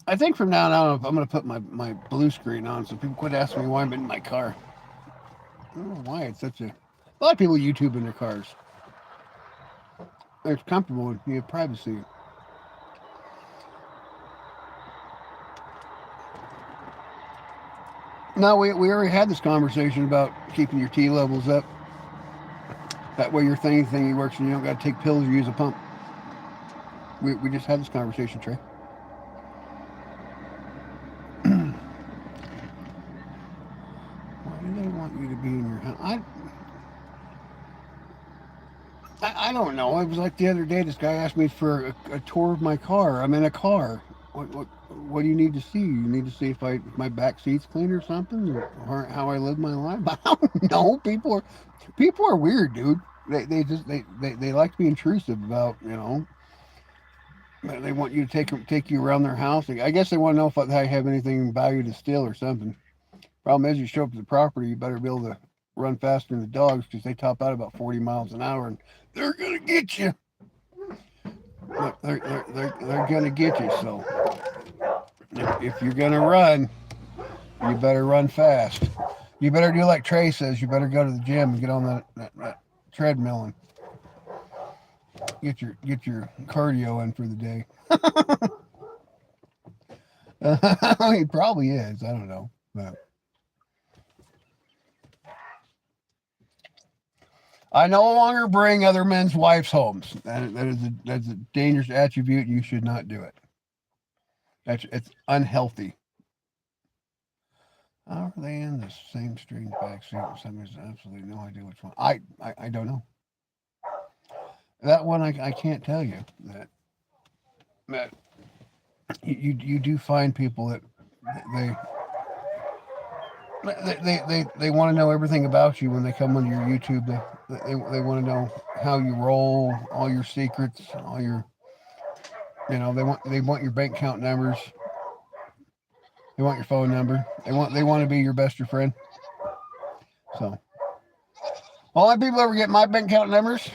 I think from now on, I'm going to put my blue screen on so people quit asking me why I'm in my car. I don't know why it's such a lot of people YouTube in their cars. It's comfortable and you have privacy. No, we already had this conversation about keeping your T levels up. That way your thingy works and you don't got to take pills or use a pump. We just had this conversation, Trey. Why do they want you to be in your house? I don't know. It was like the other day. This guy asked me for a tour of my car. I'm in a car. What do you need to see? You need to see if my back seat's clean or something, or how I live my life. I don't know. People are weird, dude. They like to be intrusive about They want you to take you around their house. I guess they want to know if I have anything value to steal or something. Problem is, you show up to the property, you better be able to run faster than the dogs because they top out about 40 miles an hour and they're gonna get you. They're gonna get you. So if you're gonna run, you better run fast. You better do like Trey says. You better go to the gym and get on that treadmill and get your cardio in for the day. He probably is. I don't know, but I no longer bring other men's wives' homes. That's a dangerous attribute. You should not do it. It's unhealthy. Are they in the same strange backseat? Somebody has absolutely no idea which one. I don't know. That one I can't tell you. That you do find people that they they want to know everything about you when they come onto your YouTube. They want to know how you roll, all your secrets, all your they want your bank account numbers. They want your phone number. They want to be your best friend. So only people ever get my bank account numbers.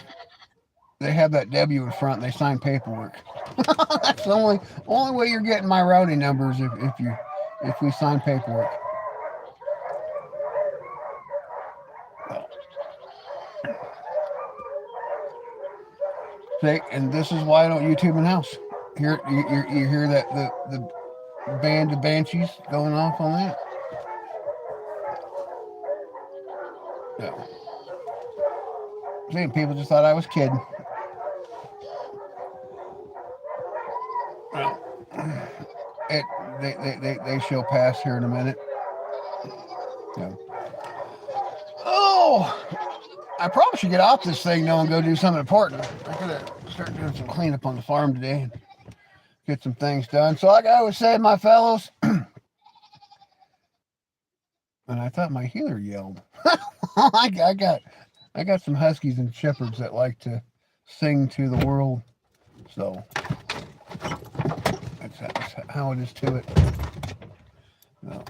They have that W in front. And they sign paperwork. That's the only way you're getting my routing numbers if we sign paperwork. See, and this is why I don't YouTube in house. Here you hear that the band of banshees going off on that. No. See, people just thought I was kidding. Well, they shall pass here in a minute. Yeah. Oh, I probably should get off this thing now and go do something important. I gotta start doing some cleanup on the farm today and get some things done. So like I was saying, my fellows, and I thought my healer yelled. I got some huskies and shepherds that like to sing to the world. So that's how it is to it. No.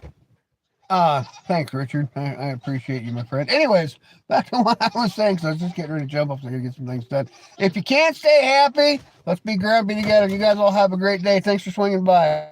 Thanks, Richard. I appreciate you, my friend. Anyways, back to what I was saying. So I was just getting ready to jump off so I gotta get some things done. If you can't stay happy, let's be grumpy together. You guys all have a great day. Thanks for swinging by.